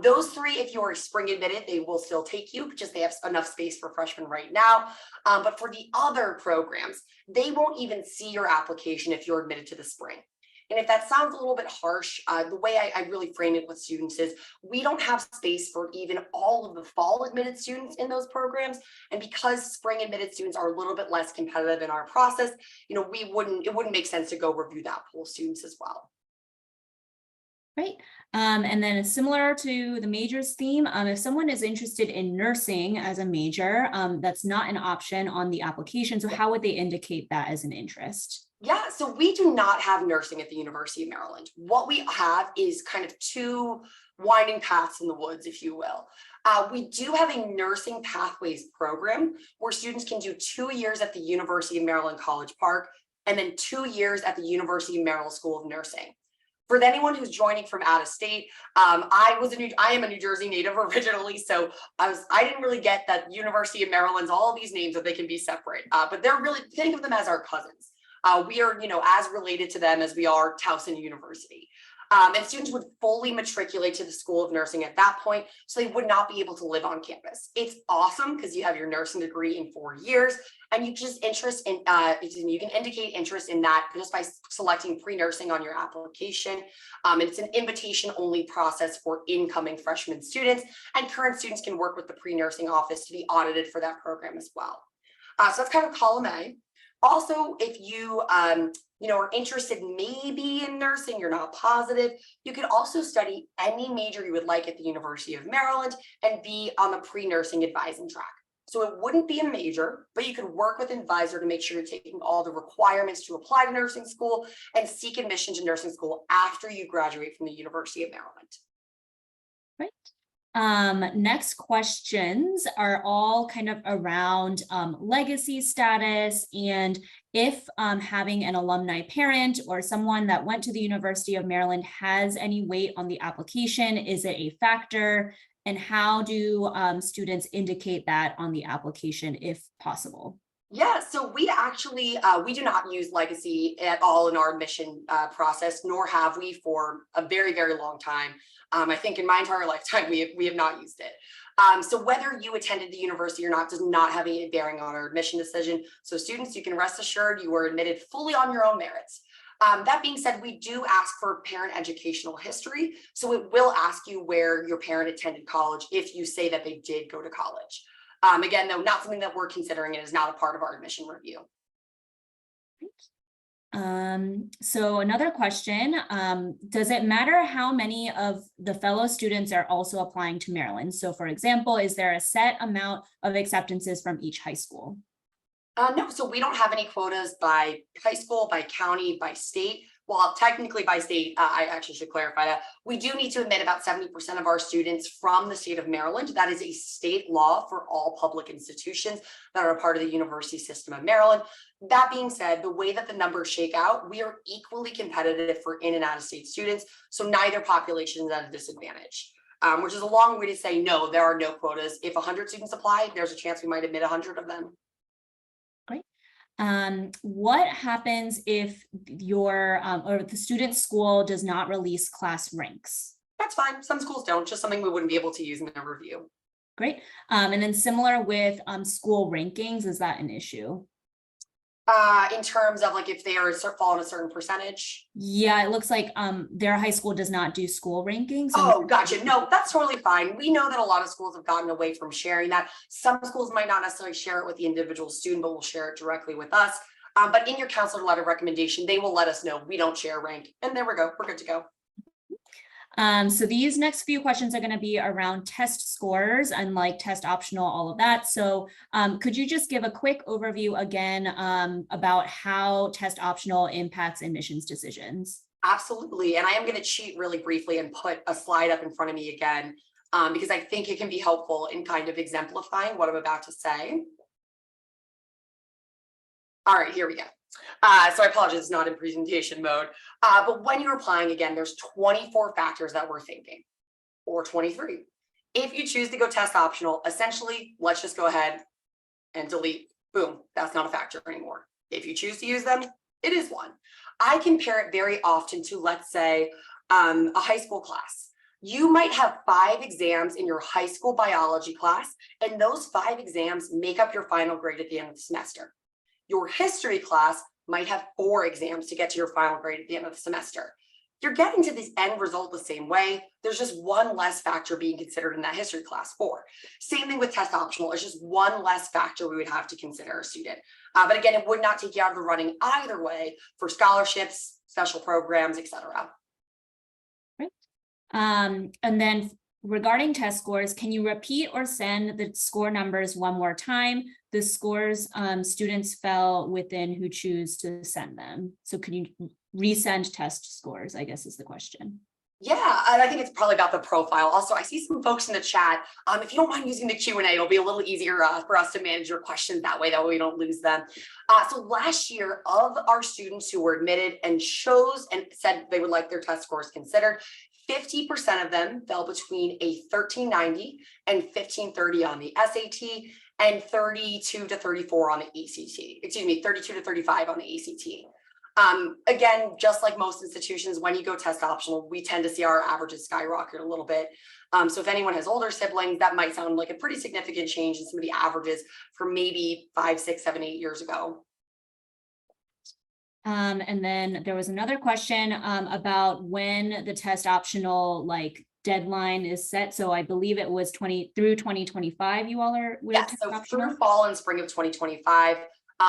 Those three, if you are spring admitted, they will still take you, just they have enough space for freshmen right now. But for the other programs, they won't even see your application if you're admitted to the spring. And if that sounds a little bit harsh, the way I really frame it with students is we don't have space for even all of the fall admitted students in those programs. And because spring admitted students are a little bit less competitive in our process, it wouldn't make sense to go review that pool of students as well. Right. And then similar to the majors theme, if someone is interested in nursing as a major, that's not an option on the application. So how would they indicate that as an interest? Yeah, so we do not have nursing at the University of Maryland. What we have is kind of two winding paths in the woods, if you will. We do have a nursing pathways program where students can do 2 years at the University of Maryland College Park and then 2 years at the University of Maryland School of Nursing. For anyone who's joining from out of state, I am a New Jersey native originally, so I didn't really get that University of Maryland's all these names that they can be separate, but they're really, think of them as our cousins. We are, as related to them as we are Towson University. And students would fully matriculate to the School of Nursing at that point, so they would not be able to live on campus. It's awesome because you have your nursing degree in 4 years, and you just you can indicate interest in that just by selecting pre-nursing on your application. And it's an invitation-only process for incoming freshman students, and current students can work with the pre-nursing office to be audited for that program as well. So that's kind of column A. Also, if you are interested maybe in nursing, you're not positive, you could also study any major you would like at the University of Maryland and be on the pre-nursing advising track. So it wouldn't be a major, but you could work with an advisor to make sure you're taking all the requirements to apply to nursing school and seek admission to nursing school after you graduate from the University of Maryland. Next questions are all kind of around legacy status, and if having an alumni parent or someone that went to the University of Maryland has any weight on the application. Is it a factor? And how do students indicate that on the application if possible? Yeah, so we actually, we do not use legacy at all in our admission process, nor have we for a very, very long time. I think in my entire lifetime, we have not used it. So whether you attended the university or not does not have any bearing on our admission decision. So students, you can rest assured you were admitted fully on your own merits. That being said, we do ask for parent educational history. So it will ask you where your parent attended college if you say that they did go to college. Again, though, not something that we're considering. It is not a part of our admission review. So another question, does it matter how many of the fellow students are also applying to Maryland? So for example, is there a set amount of acceptances from each high school? No, so we don't have any quotas by high school, by county, by state. Well, technically by state, I actually should clarify that. We do need to admit about 70% of our students from the state of Maryland. That is a state law for all public institutions that are a part of the university system of Maryland. That being said, the way that the numbers shake out, we are equally competitive for in and out of state students. So neither population is at a disadvantage, which is a long way to say, no, there are no quotas. If 100 students apply, there's a chance we might admit 100 of them. What happens if your or the student school does not release class ranks? That's fine. Some schools don't, just something we wouldn't be able to use in a review. Great. And then similar with school rankings, is that an issue? In terms of like if they are fall in a certain percentage? Yeah, it looks like their high school does not do school rankings. Oh, gotcha. No, that's totally fine. We know that a lot of schools have gotten away from sharing that. Some schools might not necessarily share it with the individual student, but will share it directly with us. But in your counselor letter recommendation, they will let us know we don't share rank. And there we go. We're good to go. So these next few questions are going to be around test scores and like test optional, all of that. So could you just give a quick overview again about how test optional impacts admissions decisions? Absolutely. And I am going to cheat really briefly and put a slide up in front of me again, because I think it can be helpful in kind of exemplifying what I'm about to say. All right, here we go. So I apologize, it's not in presentation mode. But when you're applying, again, there's 24 factors that we're thinking, or 23. If you choose to go test optional, essentially, let's just go ahead and delete. Boom, that's not a factor anymore. If you choose to use them, it is one. I compare it very often to, let's say, a high school class. You might have 5 exams in your high school biology class, and those 5 exams make up your final grade at the end of the semester. Your history class might have 4 exams to get to your final grade at the end of the semester. You're getting to this end result the same way. There's just one less factor being considered in that history class 4. Same thing with test optional. It's just one less factor we would have to consider a student. But again, it would not take you out of the running either way for scholarships, special programs, etc. Right. And then regarding test scores, can you repeat or send the score numbers one more time? The scores students fell within who choose to send them. So can you resend test scores, I guess is the question. Yeah, and I think it's probably about the profile. Also, I see some folks in the chat. If you don't mind using the Q&A, it'll be a little easier for us to manage your questions that way we don't lose them. So last year, of our students who were admitted and chose and said they would like their test scores considered, 50% of them fell between a 1390 and 1530 on the SAT and 32 to 34 on the ACT. Excuse me, 32 to 35 on the ACT. Again, just like most institutions, when you go test optional, we tend to see our averages skyrocket a little bit. So if anyone has older siblings, that might sound like a pretty significant change in some of the averages from maybe 5, 6, 7, 8 years ago. And then there was another question about when the test optional deadline is set. So I believe it was through 2025. You all are with yes, so optional? Through fall and spring of 2025.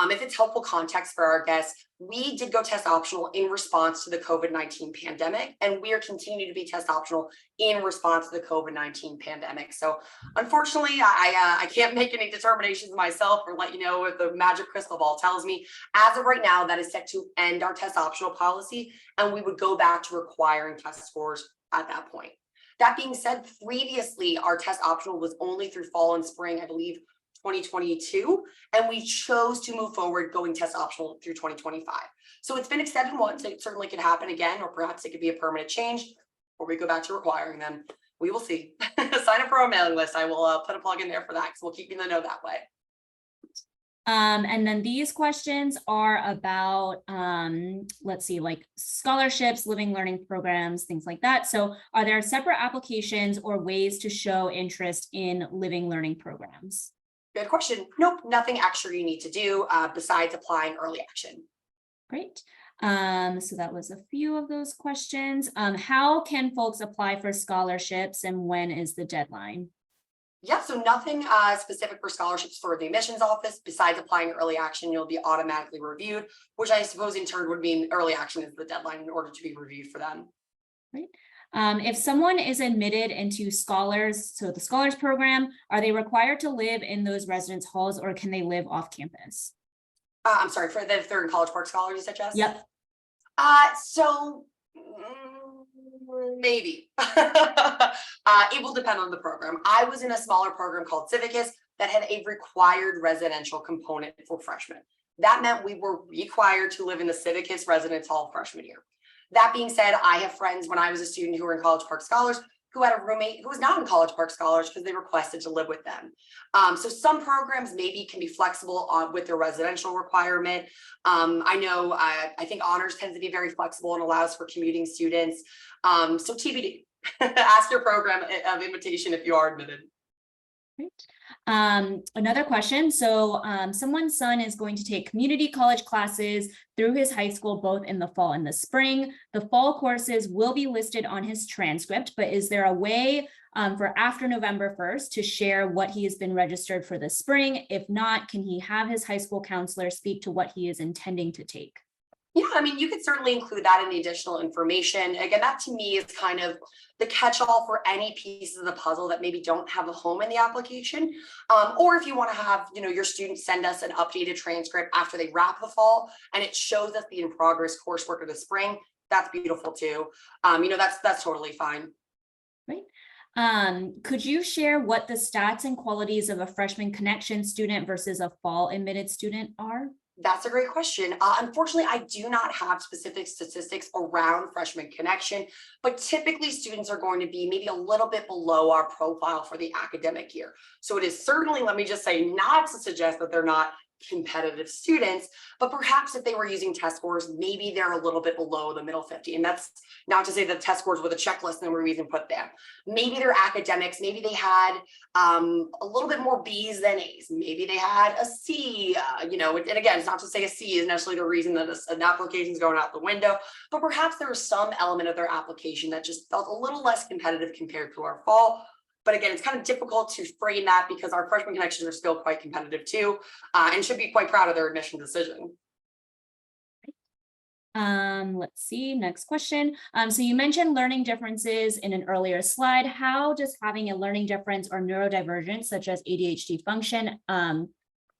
If it's helpful context for our guests, we did go test optional in response to the COVID-19 pandemic, and we are continuing to be test optional in response to the COVID-19 pandemic. So unfortunately, I can't make any determinations myself or let you know if the magic crystal ball tells me. As of right now, that is set to end our test optional policy, and we would go back to requiring test scores at that point. That being said, previously, our test optional was only through fall and spring, I believe, 2022, and we chose to move forward going test optional through 2025. So it's been extended once. It certainly could happen again, or perhaps it could be a permanent change, or we go back to requiring them. We will see. Sign up for our mailing list. I will put a plug in there for that because we'll keep you in the know that way. And then these questions are about, let's see, like scholarships, living learning programs, things like that. So are there separate applications or ways to show interest in living learning programs? Good question. Nope, nothing extra you need to do besides applying early action. Great. So that was a few of those questions. How can folks apply for scholarships and when is the deadline? Yeah, so nothing specific for scholarships for the admissions office. Besides applying early action, you'll be automatically reviewed, which I suppose in turn would mean early action is the deadline in order to be reviewed for them. Right. If someone is admitted into scholars, so the scholars program, are they required to live in those residence halls or can they live off campus? I'm sorry, for the third College Park scholars, you said, Jess? Yep. So maybe. It will depend on the program. I was in a smaller program called Civicus that had a required residential component for freshmen. That meant we were required to live in the Civicus residence hall freshman year. That being said, I have friends when I was a student who were in College Park Scholars who had a roommate who was not in College Park Scholars because they requested to live with them. So some programs maybe can be flexible with their residential requirement. I know, I think honors tends to be very flexible and allows for commuting students. So TBD, ask your program of invitation if you are admitted. Great. Another question. So someone's son is going to take community college classes through his high school, both in the fall and the spring. The fall courses will be listed on his transcript, but is there a way for after November 1st to share what he has been registered for the spring? If not, can he have his high school counselor speak to what he is intending to take? Yeah, I mean, you could certainly include that in the additional information. Again, that to me is kind of the catch-all for any pieces of the puzzle that maybe don't have a home in the application. Or if you want to have, your students send us an updated transcript after they wrap the fall and it shows us the in-progress coursework of the spring, that's beautiful too. That's totally fine. Right. Could you share what the stats and qualities of a freshman connection student versus a fall admitted student are? That's a great question. Unfortunately, I do not have specific statistics around freshman connection, but typically students are going to be maybe a little bit below our profile for the academic year. So it is certainly, let me just say, not to suggest that they're not competitive students, but perhaps if they were using test scores, maybe they're a little bit below the middle 50. And that's not to say that test scores with a checklist and we even put them. Maybe they're academics, maybe they had a little bit more B's than A's. Maybe they had a C, and again, it's not to say a C is necessarily the reason that an application is going out the window, but perhaps there was some element of their application that just felt a little less competitive compared to our fall. But again, it's kind of difficult to frame that because our freshman connections are still quite competitive too, and should be quite proud of their admission decision. Let's see, next question. So you mentioned learning differences in an earlier slide. How does having a learning difference or neurodivergence, such as ADHD function,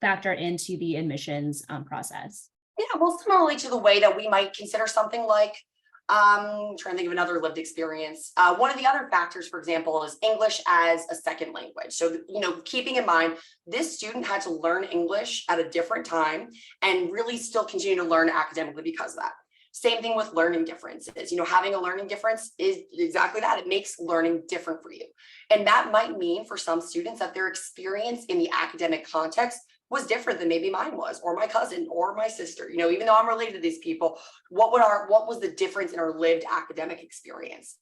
factor into the admissions process? Yeah, well, similarly to the way that we might consider something like trying to think of another lived experience. One of the other factors, for example, is English as a second language. So, keeping in mind, this student had to learn English at a different time and really still continue to learn academically because of that. Same thing with learning differences. Having a learning difference is exactly that. It makes learning different for you. And that might mean for some students that their experience in the academic context was different than maybe mine was, or my cousin, or my sister. Even though I'm related to these people, what was the difference in our lived academic experience?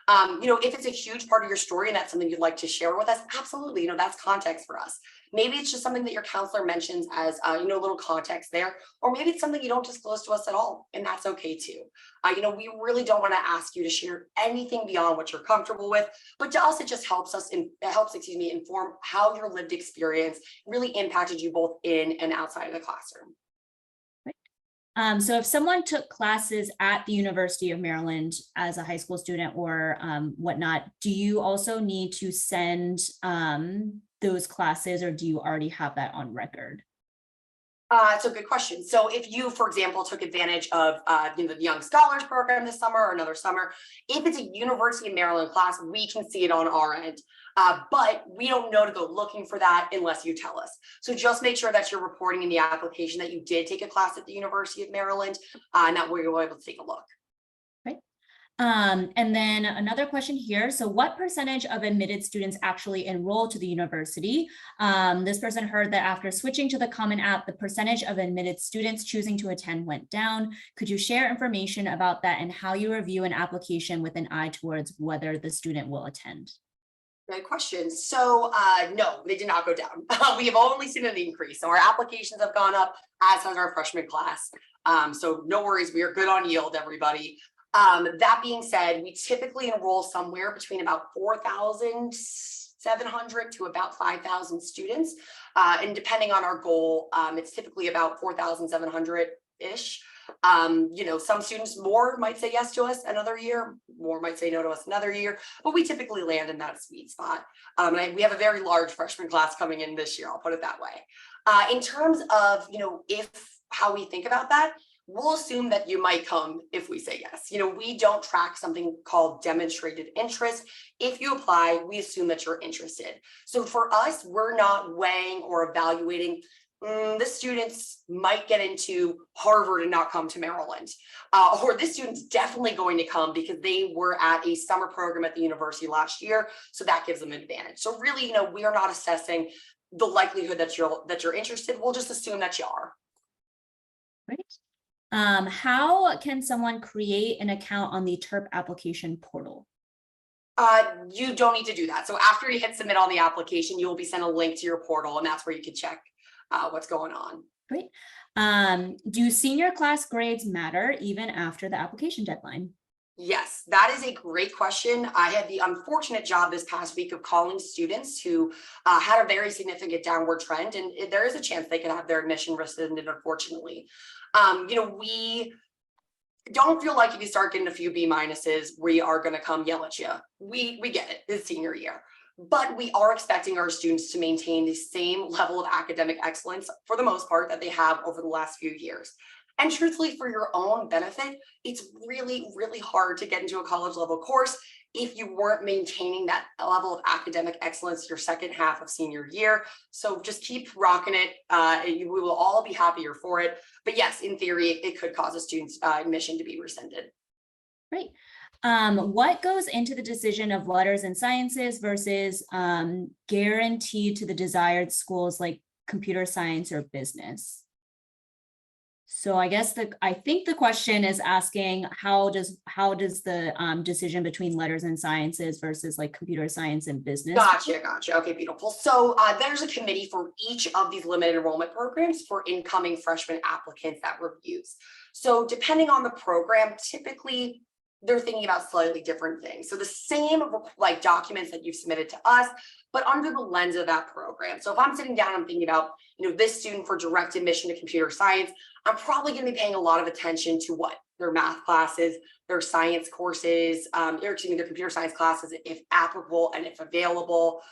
If it's a huge part of your story and that's something you'd like to share with us, absolutely, that's context for us. Maybe it's just something that your counselor mentions as, a little context there, or maybe it's something you don't disclose to us at all, and that's okay too. We really don't want to ask you to share anything beyond what you're comfortable with, but to us, it just helps inform how your lived experience really impacted you both in and outside of the classroom. So if someone took classes at the University of Maryland as a high school student or whatnot, do you also need to send those classes, or do you already have that on record? It's a good question. So if you, for example, took advantage of the Young Scholars Program this summer or another summer, if it's a University of Maryland class, we can see it on our end. But we don't know to go looking for that unless you tell us. So just make sure that you're reporting in the application that you did take a class at the University of Maryland, and that we're able to take a look. And then another question here. So what percentage of admitted students actually enroll to the university? This person heard that after switching to the Common App, the percentage of admitted students choosing to attend went down. Could you share information about that and how you review an application with an eye towards whether the student will attend? Great question. So no, they did not go down. We have only seen an increase. So our applications have gone up, as has our freshman class. So no worries, we are good on yield, everybody. That being said, we typically enroll somewhere between about 4,700 to about 5,000 students. And depending on our goal, it's typically about 4,700-ish. Some students more might say yes to us another year, more might say no to us another year, but we typically land in that sweet spot. We have a very large freshman class coming in this year, I'll put it that way. In terms of, how we think about that, we'll assume that you might come if we say yes. We don't track something called demonstrated interest. If you apply, we assume that you're interested. So for us, we're not weighing or evaluating the students might get into Harvard and not come to Maryland, or this student's definitely going to come because they were at a summer program at the university last year, so that gives them an advantage. So really, we are not assessing the likelihood that you're interested. We'll just assume that you are. Great. How can someone create an account on the Terp application portal? You don't need to do that. So after you hit submit on the application, you will be sent a link to your portal, and that's where you can check what's going on. Great. Do senior class grades matter even after the application deadline? Yes, that is a great question. I had the unfortunate job this past week of calling students who had a very significant downward trend, and there is a chance they could have their admission rescinded, unfortunately. We don't feel like if you start getting a few B minuses, we are going to come yell at you. We get it, it's senior year. But we are expecting our students to maintain the same level of academic excellence for the most part that they have over the last few years. And truthfully, for your own benefit, it's really, really hard to get into a college level course if you weren't maintaining that level of academic excellence your second half of senior year. So just keep rocking it. We will all be happier for it. But yes, in theory, it could cause a student's admission to be rescinded. Great. What goes into the decision of letters and sciences versus guaranteed to the desired schools like computer science or business? So I guess I think the question is asking how does the decision between letters and sciences versus like computer science and business? Gotcha. Okay, beautiful. So there's a committee for each of these limited enrollment programs for incoming freshman applicants that reviews. So depending on the program, typically they're thinking about slightly different things. So the same like documents that you've submitted to us, but under the lens of that program. So if I'm sitting down, I'm thinking about, this student for direct admission to computer science, I'm probably going to be paying a lot of attention to what their math classes, their science courses, their computer science classes, if applicable and if available,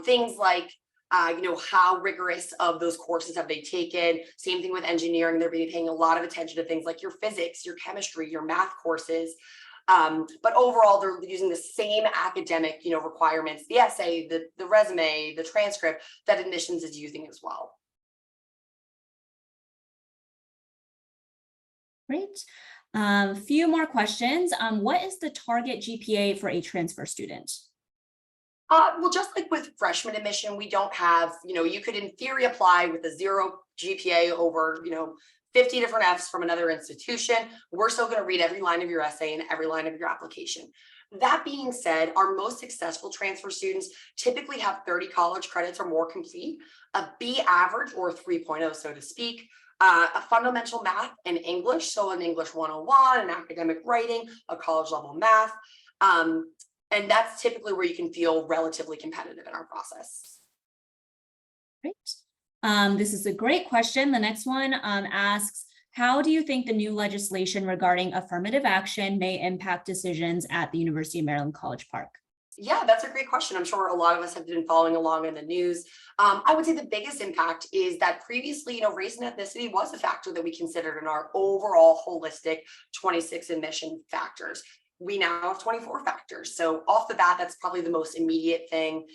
things like how rigorous of those courses have they taken. Same thing with engineering. They're going to be paying a lot of attention to things like your physics, your chemistry, your math courses. But overall, they're using the same academic, requirements, the essay, the resume, the transcript that admissions is using as well. Great. Few more questions. What is the target GPA for a transfer student? Well, just like with freshman admission, we don't have, you could in theory apply with a 0 GPA over, 50 different Fs from another institution. We're still going to read every line of your essay and every line of your application. That being said, our most successful transfer students typically have 30 college credits or more complete, a B average or 3.0, so to speak, a fundamental math and English, so an English 101, an academic writing, a college level math. And that's typically where you can feel relatively competitive in our process. Great. This is a great question. The next one asks, how do you think the new legislation regarding affirmative action may impact decisions at the University of Maryland College Park? Yeah, that's a great question. I'm sure a lot of us have been following along in the news. I would say the biggest impact is that previously, race and ethnicity was a factor that we considered in our overall holistic 26 admission factors. We now have 24 factors. So off the bat, that's probably the most immediate thing,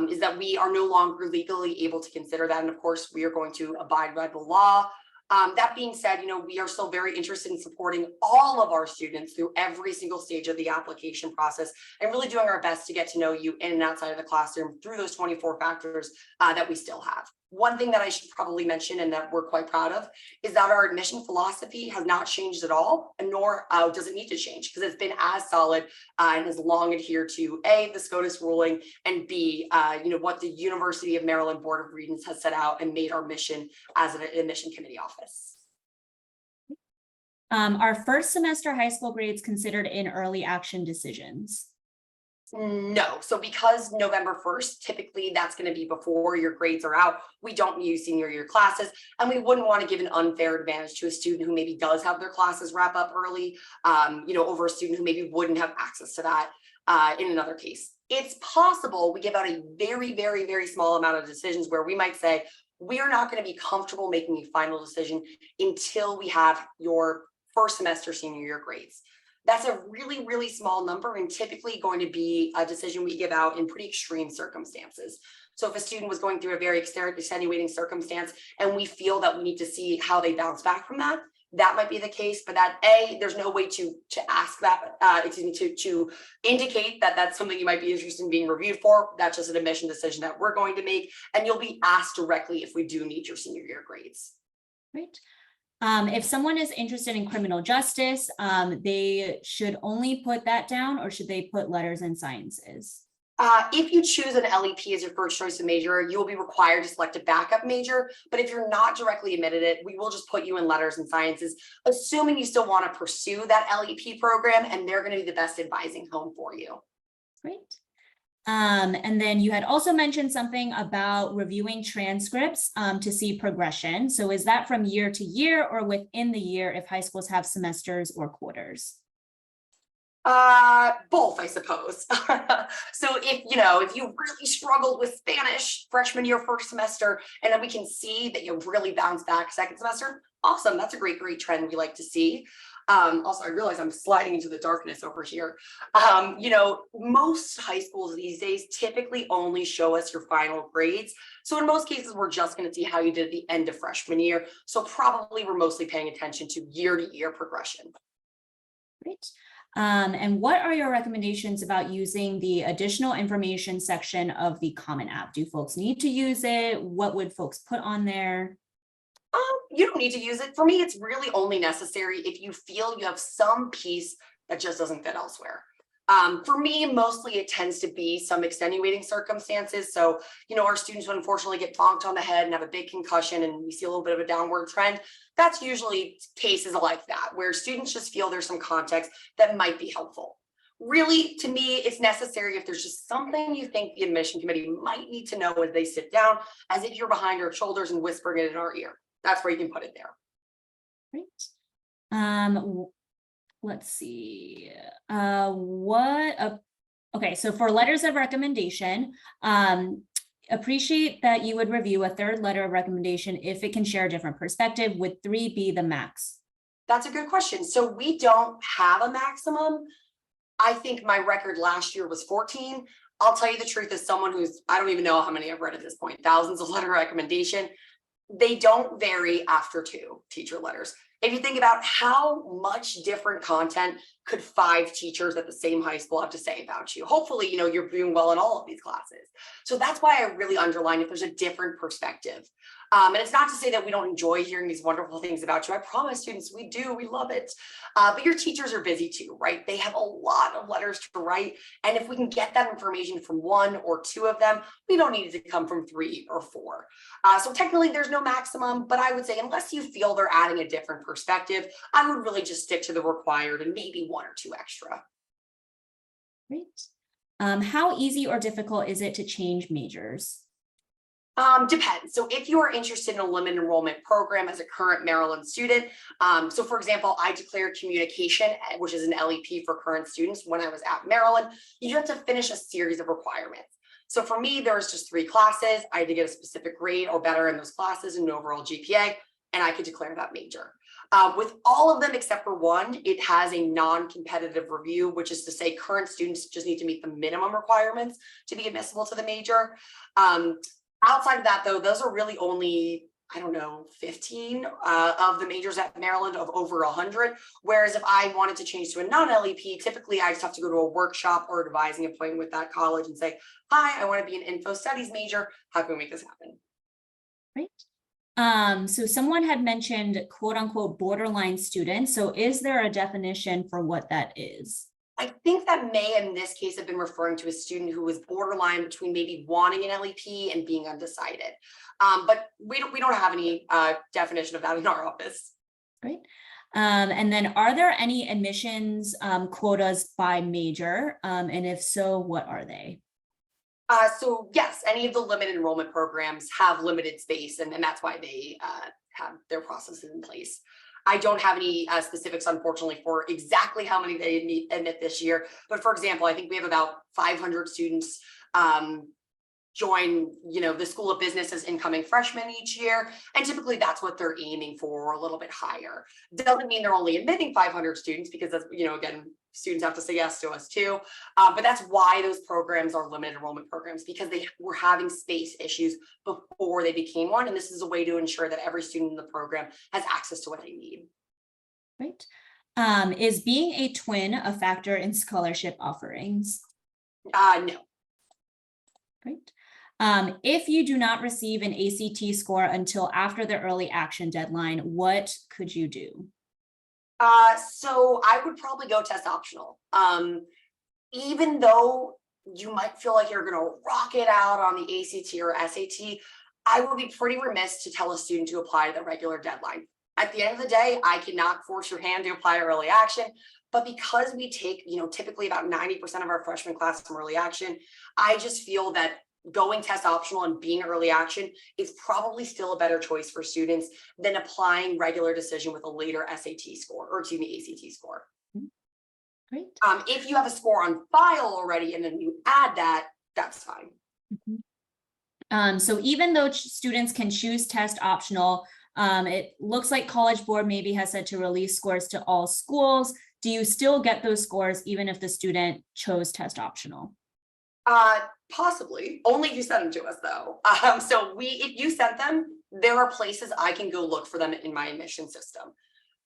is that we are no longer legally able to consider that. And of course, we are going to abide by the law. That being said, we are still very interested in supporting all of our students through every single stage of the application process and really doing our best to get to know you in and outside of the classroom through those 24 factors that we still have. One thing that I should probably mention and that we're quite proud of is that our admission philosophy has not changed at all, and nor does it need to change, because it's been as solid and has long adhered to A, the SCOTUS ruling, and B, what the University of Maryland Board of Regents has set out and made our mission as an admission committee office. Are first semester high school grades considered in early action decisions? No. So because November 1st, typically that's going to be before your grades are out. We don't use senior year classes, and we wouldn't want to give an unfair advantage to a student who maybe does have their classes wrap up early, over a student who maybe wouldn't have access to that in another case. It's possible we give out a very, very, very small amount of decisions where we might say, we are not going to be comfortable making a final decision until we have your first semester senior year grades. That's a really, really small number and typically going to be a decision we give out in pretty extreme circumstances. So if a student was going through a very extenuating circumstance and we feel that we need to see how they bounce back from that, that might be the case. But that there's no way to ask that, to indicate that that's something you might be interested in being reviewed for. That's just an admission decision that we're going to make, and you'll be asked directly if we do need your senior year grades. Great. If someone is interested in criminal justice, they should only put that down, or should they put letters and sciences? If you choose an LEP as your first choice of major, you will be required to select a backup major. But if you're not directly admitted it, we will just put you in letters and sciences, assuming you still want to pursue that LEP program, and they're going to be the best advising home for you. Great. And then you had also mentioned something about reviewing transcripts to see progression. So is that from year to year or within the year if high schools have semesters or quarters? Both, I suppose. So if you really struggled with Spanish freshman year, first semester, and then we can see that you really bounced back second semester, awesome. That's a great trend we like to see. Also, I realize I'm sliding into the darkness over here. Most high schools these days typically only show us your final grades. So in most cases, we're just going to see how you did at the end of freshman year. So probably we're mostly paying attention to year progression. Great. And what are your recommendations about using the additional information section of the Common App? Do folks need to use it? What would folks put on there? You don't need to use it. For me, it's really only necessary if you feel you have some piece that just doesn't fit elsewhere. For me, mostly it tends to be some extenuating circumstances. So, our students would unfortunately get bonked on the head and have a big concussion, and we see a little bit of a downward trend. That's usually cases like that, where students just feel there's some context that might be helpful. Really, to me, it's necessary if there's just something you think the admission committee might need to know as they sit down, as if you're behind our shoulders and whispering it in our ear. That's where you can put it there. Great. Let's see. Okay, so for letters of recommendation, appreciate that you would review a third letter of recommendation if it can share a different perspective. Would 3 be the max? That's a good question. So we don't have a maximum. I think my record last year was 14. I'll tell you the truth, as someone I don't even know how many I've read at this point, thousands of letter of recommendation. They don't vary after 2 teacher letters. If you think about how much different content could 5 teachers at the same high school have to say about you, hopefully, you're doing well in all of these classes. So that's why I really underline if there's a different perspective. And it's not to say that we don't enjoy hearing these wonderful things about you. I promise students, we do, we love it. But your teachers are busy too, right? They have a lot of letters to write. And if we can get that information from 1 or 2 of them, we don't need it to come from 3 or 4. So technically there's no maximum, but I would say unless you feel they're adding a different perspective, I would really just stick to the required and maybe 1 or 2 extra. Great. How easy or difficult is it to change majors? Depends. So if you are interested in a limited enrollment program as a current Maryland student, so for example, I declared communication, which is an LEP for current students when I was at Maryland, you have to finish a series of requirements. So for me, there was just 3 classes. I had to get a specific grade or better in those classes and an overall GPA, and I could declare that major. With all of them except for one, it has a non-competitive review, which is to say current students just need to meet the minimum requirements to be admissible to the major. Outside of that, though, those are really only, I don't know, 15 of the majors at Maryland of over 100. Whereas if I wanted to change to a non-LEP, typically I just have to go to a workshop or advising appointment with that college and say, hi, I want to be an info studies major. How can we make this happen? Right. So someone had mentioned quote unquote borderline students. So is there a definition for what that is? I think that may, in this case, have been referring to a student who was borderline between maybe wanting an LEP and being undecided. But we don't have any definition of that in our office. Great. And then are there any admissions quotas by major? And if so, what are they? So yes, any of the limited enrollment programs have limited space, and that's why they have their processes in place. I don't have any specifics, unfortunately, for exactly how many they need admit this year. But for example, I think we have about 500 students join, the School of Business as incoming freshmen each year. And typically that's what they're aiming for, a little bit higher. Doesn't mean they're only admitting 500 students because that's, again, students have to say yes to us too. But that's why those programs are limited enrollment programs, because they were having space issues before they became one. And this is a way to ensure that every student in the program has access to what they need. Right. Is being a twin a factor in scholarship offerings? No. Right. If you do not receive an ACT score until after the early action deadline, what could you do? So I would probably go test optional. Even though you might feel like you're going to rock it out on the ACT or SAT, I would be pretty remiss to tell a student to apply to the regular deadline. At the end of the day, I cannot force your hand to apply to early action, but because we take, typically about 90% of our freshman class from early action, I just feel that going test optional and being early action is probably still a better choice for students than applying regular decision with a later SAT score, or ACT score. Great. If you have a score on file already and then you add that, that's fine. Mm-hmm. So even though students can choose test optional, it looks like College Board maybe has said to release scores to all schools. Do you still get those scores even if the student chose test optional? Possibly, only if you send them to us though. So if you sent them, there are places I can go look for them in my admission system.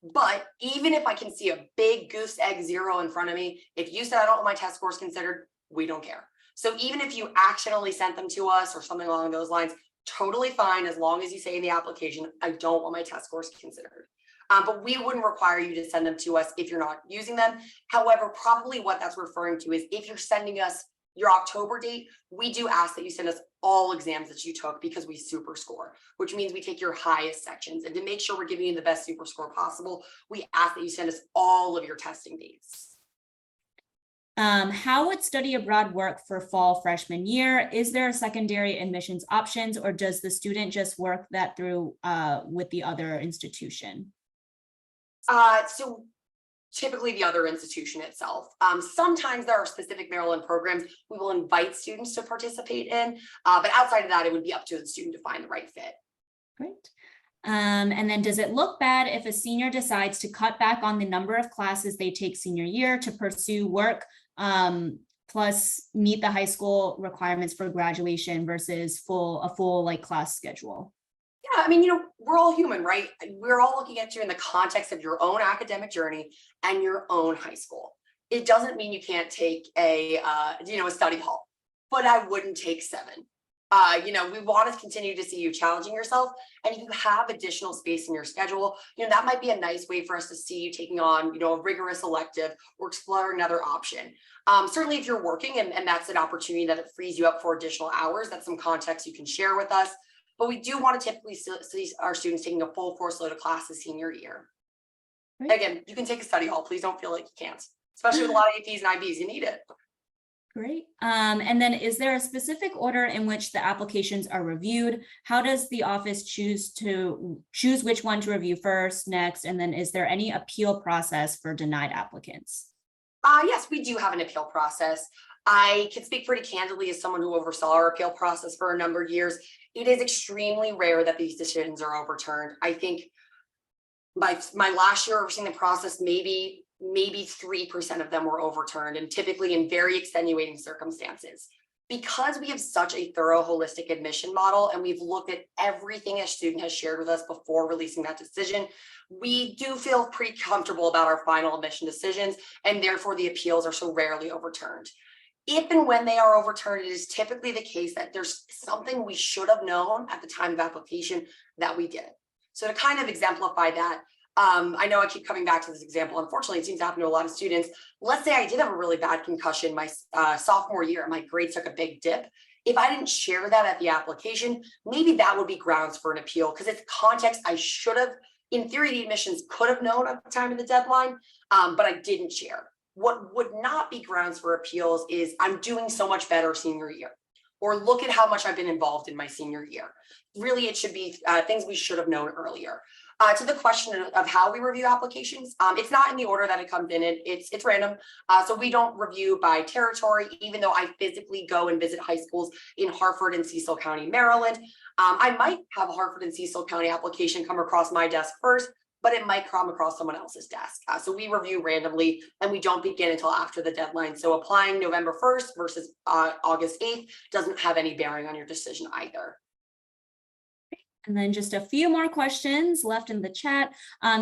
But even if I can see a big goose egg 0 in front of me, if you said I don't want my test scores considered, we don't care. So even if you accidentally sent them to us or something along those lines, totally fine, as long as you say in the application, I don't want my test scores considered. But we wouldn't require you to send them to us if you're not using them. However, probably what that's referring to is if you're sending us your October date, we do ask that you send us all exams that you took because we super score, which means we take your highest sections. And to make sure we're giving you the best super score possible, we ask that you send us all of your testing dates. How would study abroad work for fall freshman year? Is there a secondary admissions options, or does the student just work that through with the other institution? So typically the other institution itself. Sometimes there are specific Maryland programs we will invite students to participate in, but outside of that, it would be up to the student to find the right fit. Great. And then does it look bad if a senior decides to cut back on the number of classes they take senior year to pursue work, plus meet the high school requirements for graduation versus a full like class schedule? Yeah, I mean, we're all human, right? We're all looking at you in the context of your own academic journey and your own high school. It doesn't mean you can't take a study hall, but I wouldn't take 7. We want to continue to see you challenging yourself. And if you have additional space in your schedule, that might be a nice way for us to see you taking on, a rigorous elective or exploring another option. Certainly if you're working and that's an opportunity that it frees you up for additional hours, that's some context you can share with us. But we do want to typically see our students taking a full course load of classes senior year. Right. Again, you can take a study hall. Please don't feel like you can't, especially with a lot of APs and IBs. You need it. Great. And then is there a specific order in which the applications are reviewed? How does the office choose which one to review first, next? And then is there any appeal process for denied applicants? Yes, we do have an appeal process. I can speak pretty candidly as someone who oversaw our appeal process for a number of years. It is extremely rare that these decisions are overturned. I think my last year overseeing the process, maybe 3% of them were overturned, and typically in very extenuating circumstances. Because we have such a thorough holistic admission model and we've looked at everything a student has shared with us before releasing that decision, we do feel pretty comfortable about our final admission decisions, and therefore the appeals are so rarely overturned. If and when they are overturned, it is typically the case that there's something we should have known at the time of application that we did. So to kind of exemplify that, I know I keep coming back to this example. Unfortunately, it seems to happen to a lot of students. Let's say I did have a really bad concussion my sophomore year and my grades took a big dip. If I didn't share that at the application, maybe that would be grounds for an appeal because it's context I should have, in theory, the admissions could have known at the time of the deadline, but I didn't share. What would not be grounds for appeals is I'm doing so much better senior year, or look at how much I've been involved in my senior year. Really, it should be things we should have known earlier. To the question of how we review applications, it's not in the order that it comes in. It's random. So we don't review by territory, even though I physically go and visit high schools in Harford and Cecil County, Maryland. I might have a Harford and Cecil County application come across my desk first, but it might come across someone else's desk. So we review randomly and we don't begin until after the deadline. So applying November 1st versus August 8th doesn't have any bearing on your decision either. And then just a few more questions left in the chat.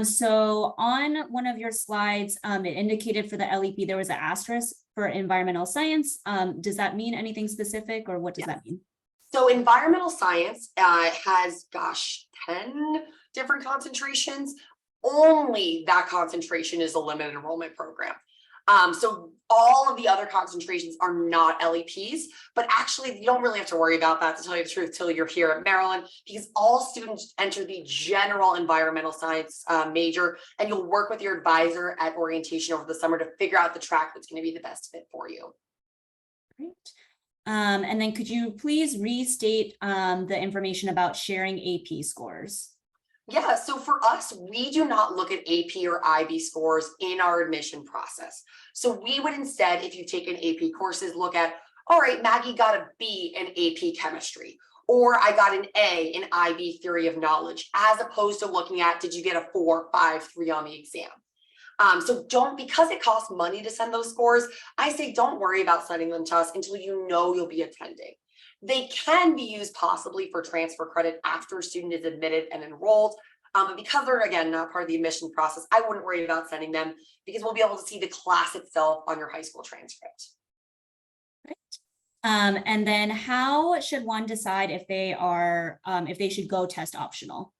So on one of your slides, it indicated for the LEP, there was an asterisk for environmental science. Does that mean anything specific, or what does that mean? So environmental science has, 10 different concentrations. Only that concentration is a limited enrollment program. So all of the other concentrations are not LEPs, but actually you don't really have to worry about that, to tell you the truth, till you're here at Maryland, because all students enter the general environmental science major, and you'll work with your advisor at orientation over the summer to figure out the track that's going to be the best fit for you. Great. And then could you please restate the information about sharing AP scores? Yeah, so for us, we do not look at AP or IB scores in our admission process. So we would instead, if you've taken AP courses, look at, all right, Maggie got a B in AP chemistry, or I got an A in IB theory of knowledge, as opposed to looking at, did you get a 4, 5, 3 on the exam? So because it costs money to send those scores, I say don't worry about sending them to us until you know you'll be attending. They can be used possibly for transfer credit after a student is admitted and enrolled. But because they're, again, not part of the admission process, I wouldn't worry about sending them because we'll be able to see the class itself on your high school transcript. Right. And then how should one decide if they should go test optional?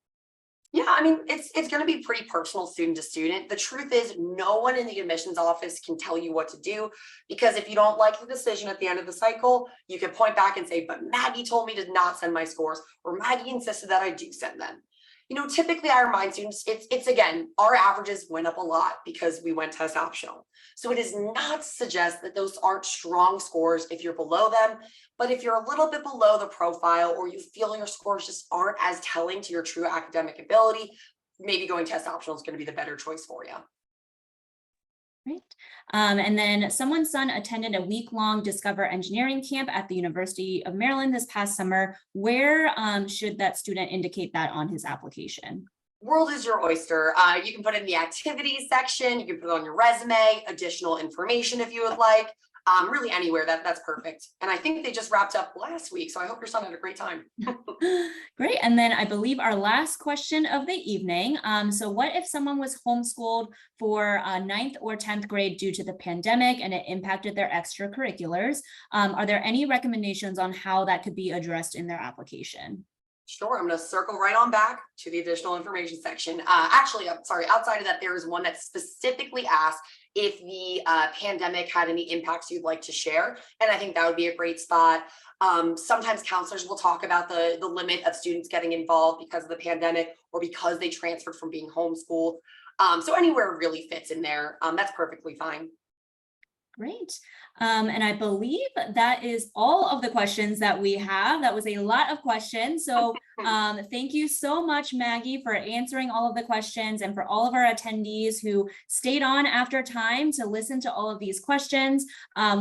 Yeah, I mean, it's going to be pretty personal student to student. The truth is no one in the admissions office can tell you what to do, because if you don't like the decision at the end of the cycle, you can point back and say, but Maggie told me to not send my scores, or Maggie insisted that I do send them. You know, typically I remind students, it's again, our averages went up a lot because we went test optional. So it is not to suggest that those aren't strong scores if you're below them, but if you're a little bit below the profile, or you feel your scores just aren't as telling to your true academic ability, maybe going test optional is going to be the better choice for you. Right. And then someone's son attended a week-long Discover Engineering camp at the University of Maryland this past summer. Where should that student indicate that on his application? World is your oyster. You can put it in the activities section. You can put it on your resume, additional information if you would like. Really anywhere, that's perfect. And I think they just wrapped up last week, so I hope your son had a great time. Great. And then I believe our last question of the evening. So what if someone was homeschooled for 9th or 10th grade due to the pandemic and it impacted their extracurriculars? Are there any recommendations on how that could be addressed in their application? Sure, I'm going to circle right on back to the additional information section. Actually, I'm sorry, outside of that, there is one that specifically asks if the pandemic had any impacts you'd like to share. And I think that would be a great spot. Sometimes counselors will talk about the limit of students getting involved because of the pandemic or because they transferred from being homeschooled. So anywhere really fits in there. That's perfectly fine. Great. And I believe that is all of the questions that we have. That was a lot of questions. So thank you so much, Maggie, for answering all of the questions and for all of our attendees who stayed on after time to listen to all of these questions.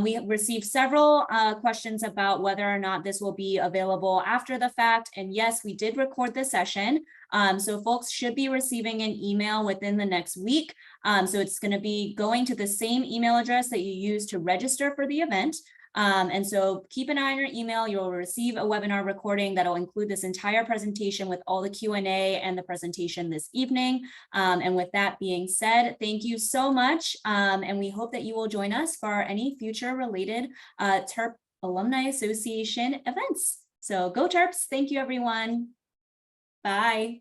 We received several questions about whether or not this will be available after the fact. And yes, we did record the session. So folks should be receiving an email within the next week. So it's going to be going to the same email address that you use to register for the event. And so keep an eye on your email. You'll receive a webinar recording that'll include this entire presentation with all the Q&A and the presentation this evening. And with that being said, thank you so much. And we hope that you will join us for any future related Terp Alumni Association events. So go Terps. Thank you, everyone. Bye.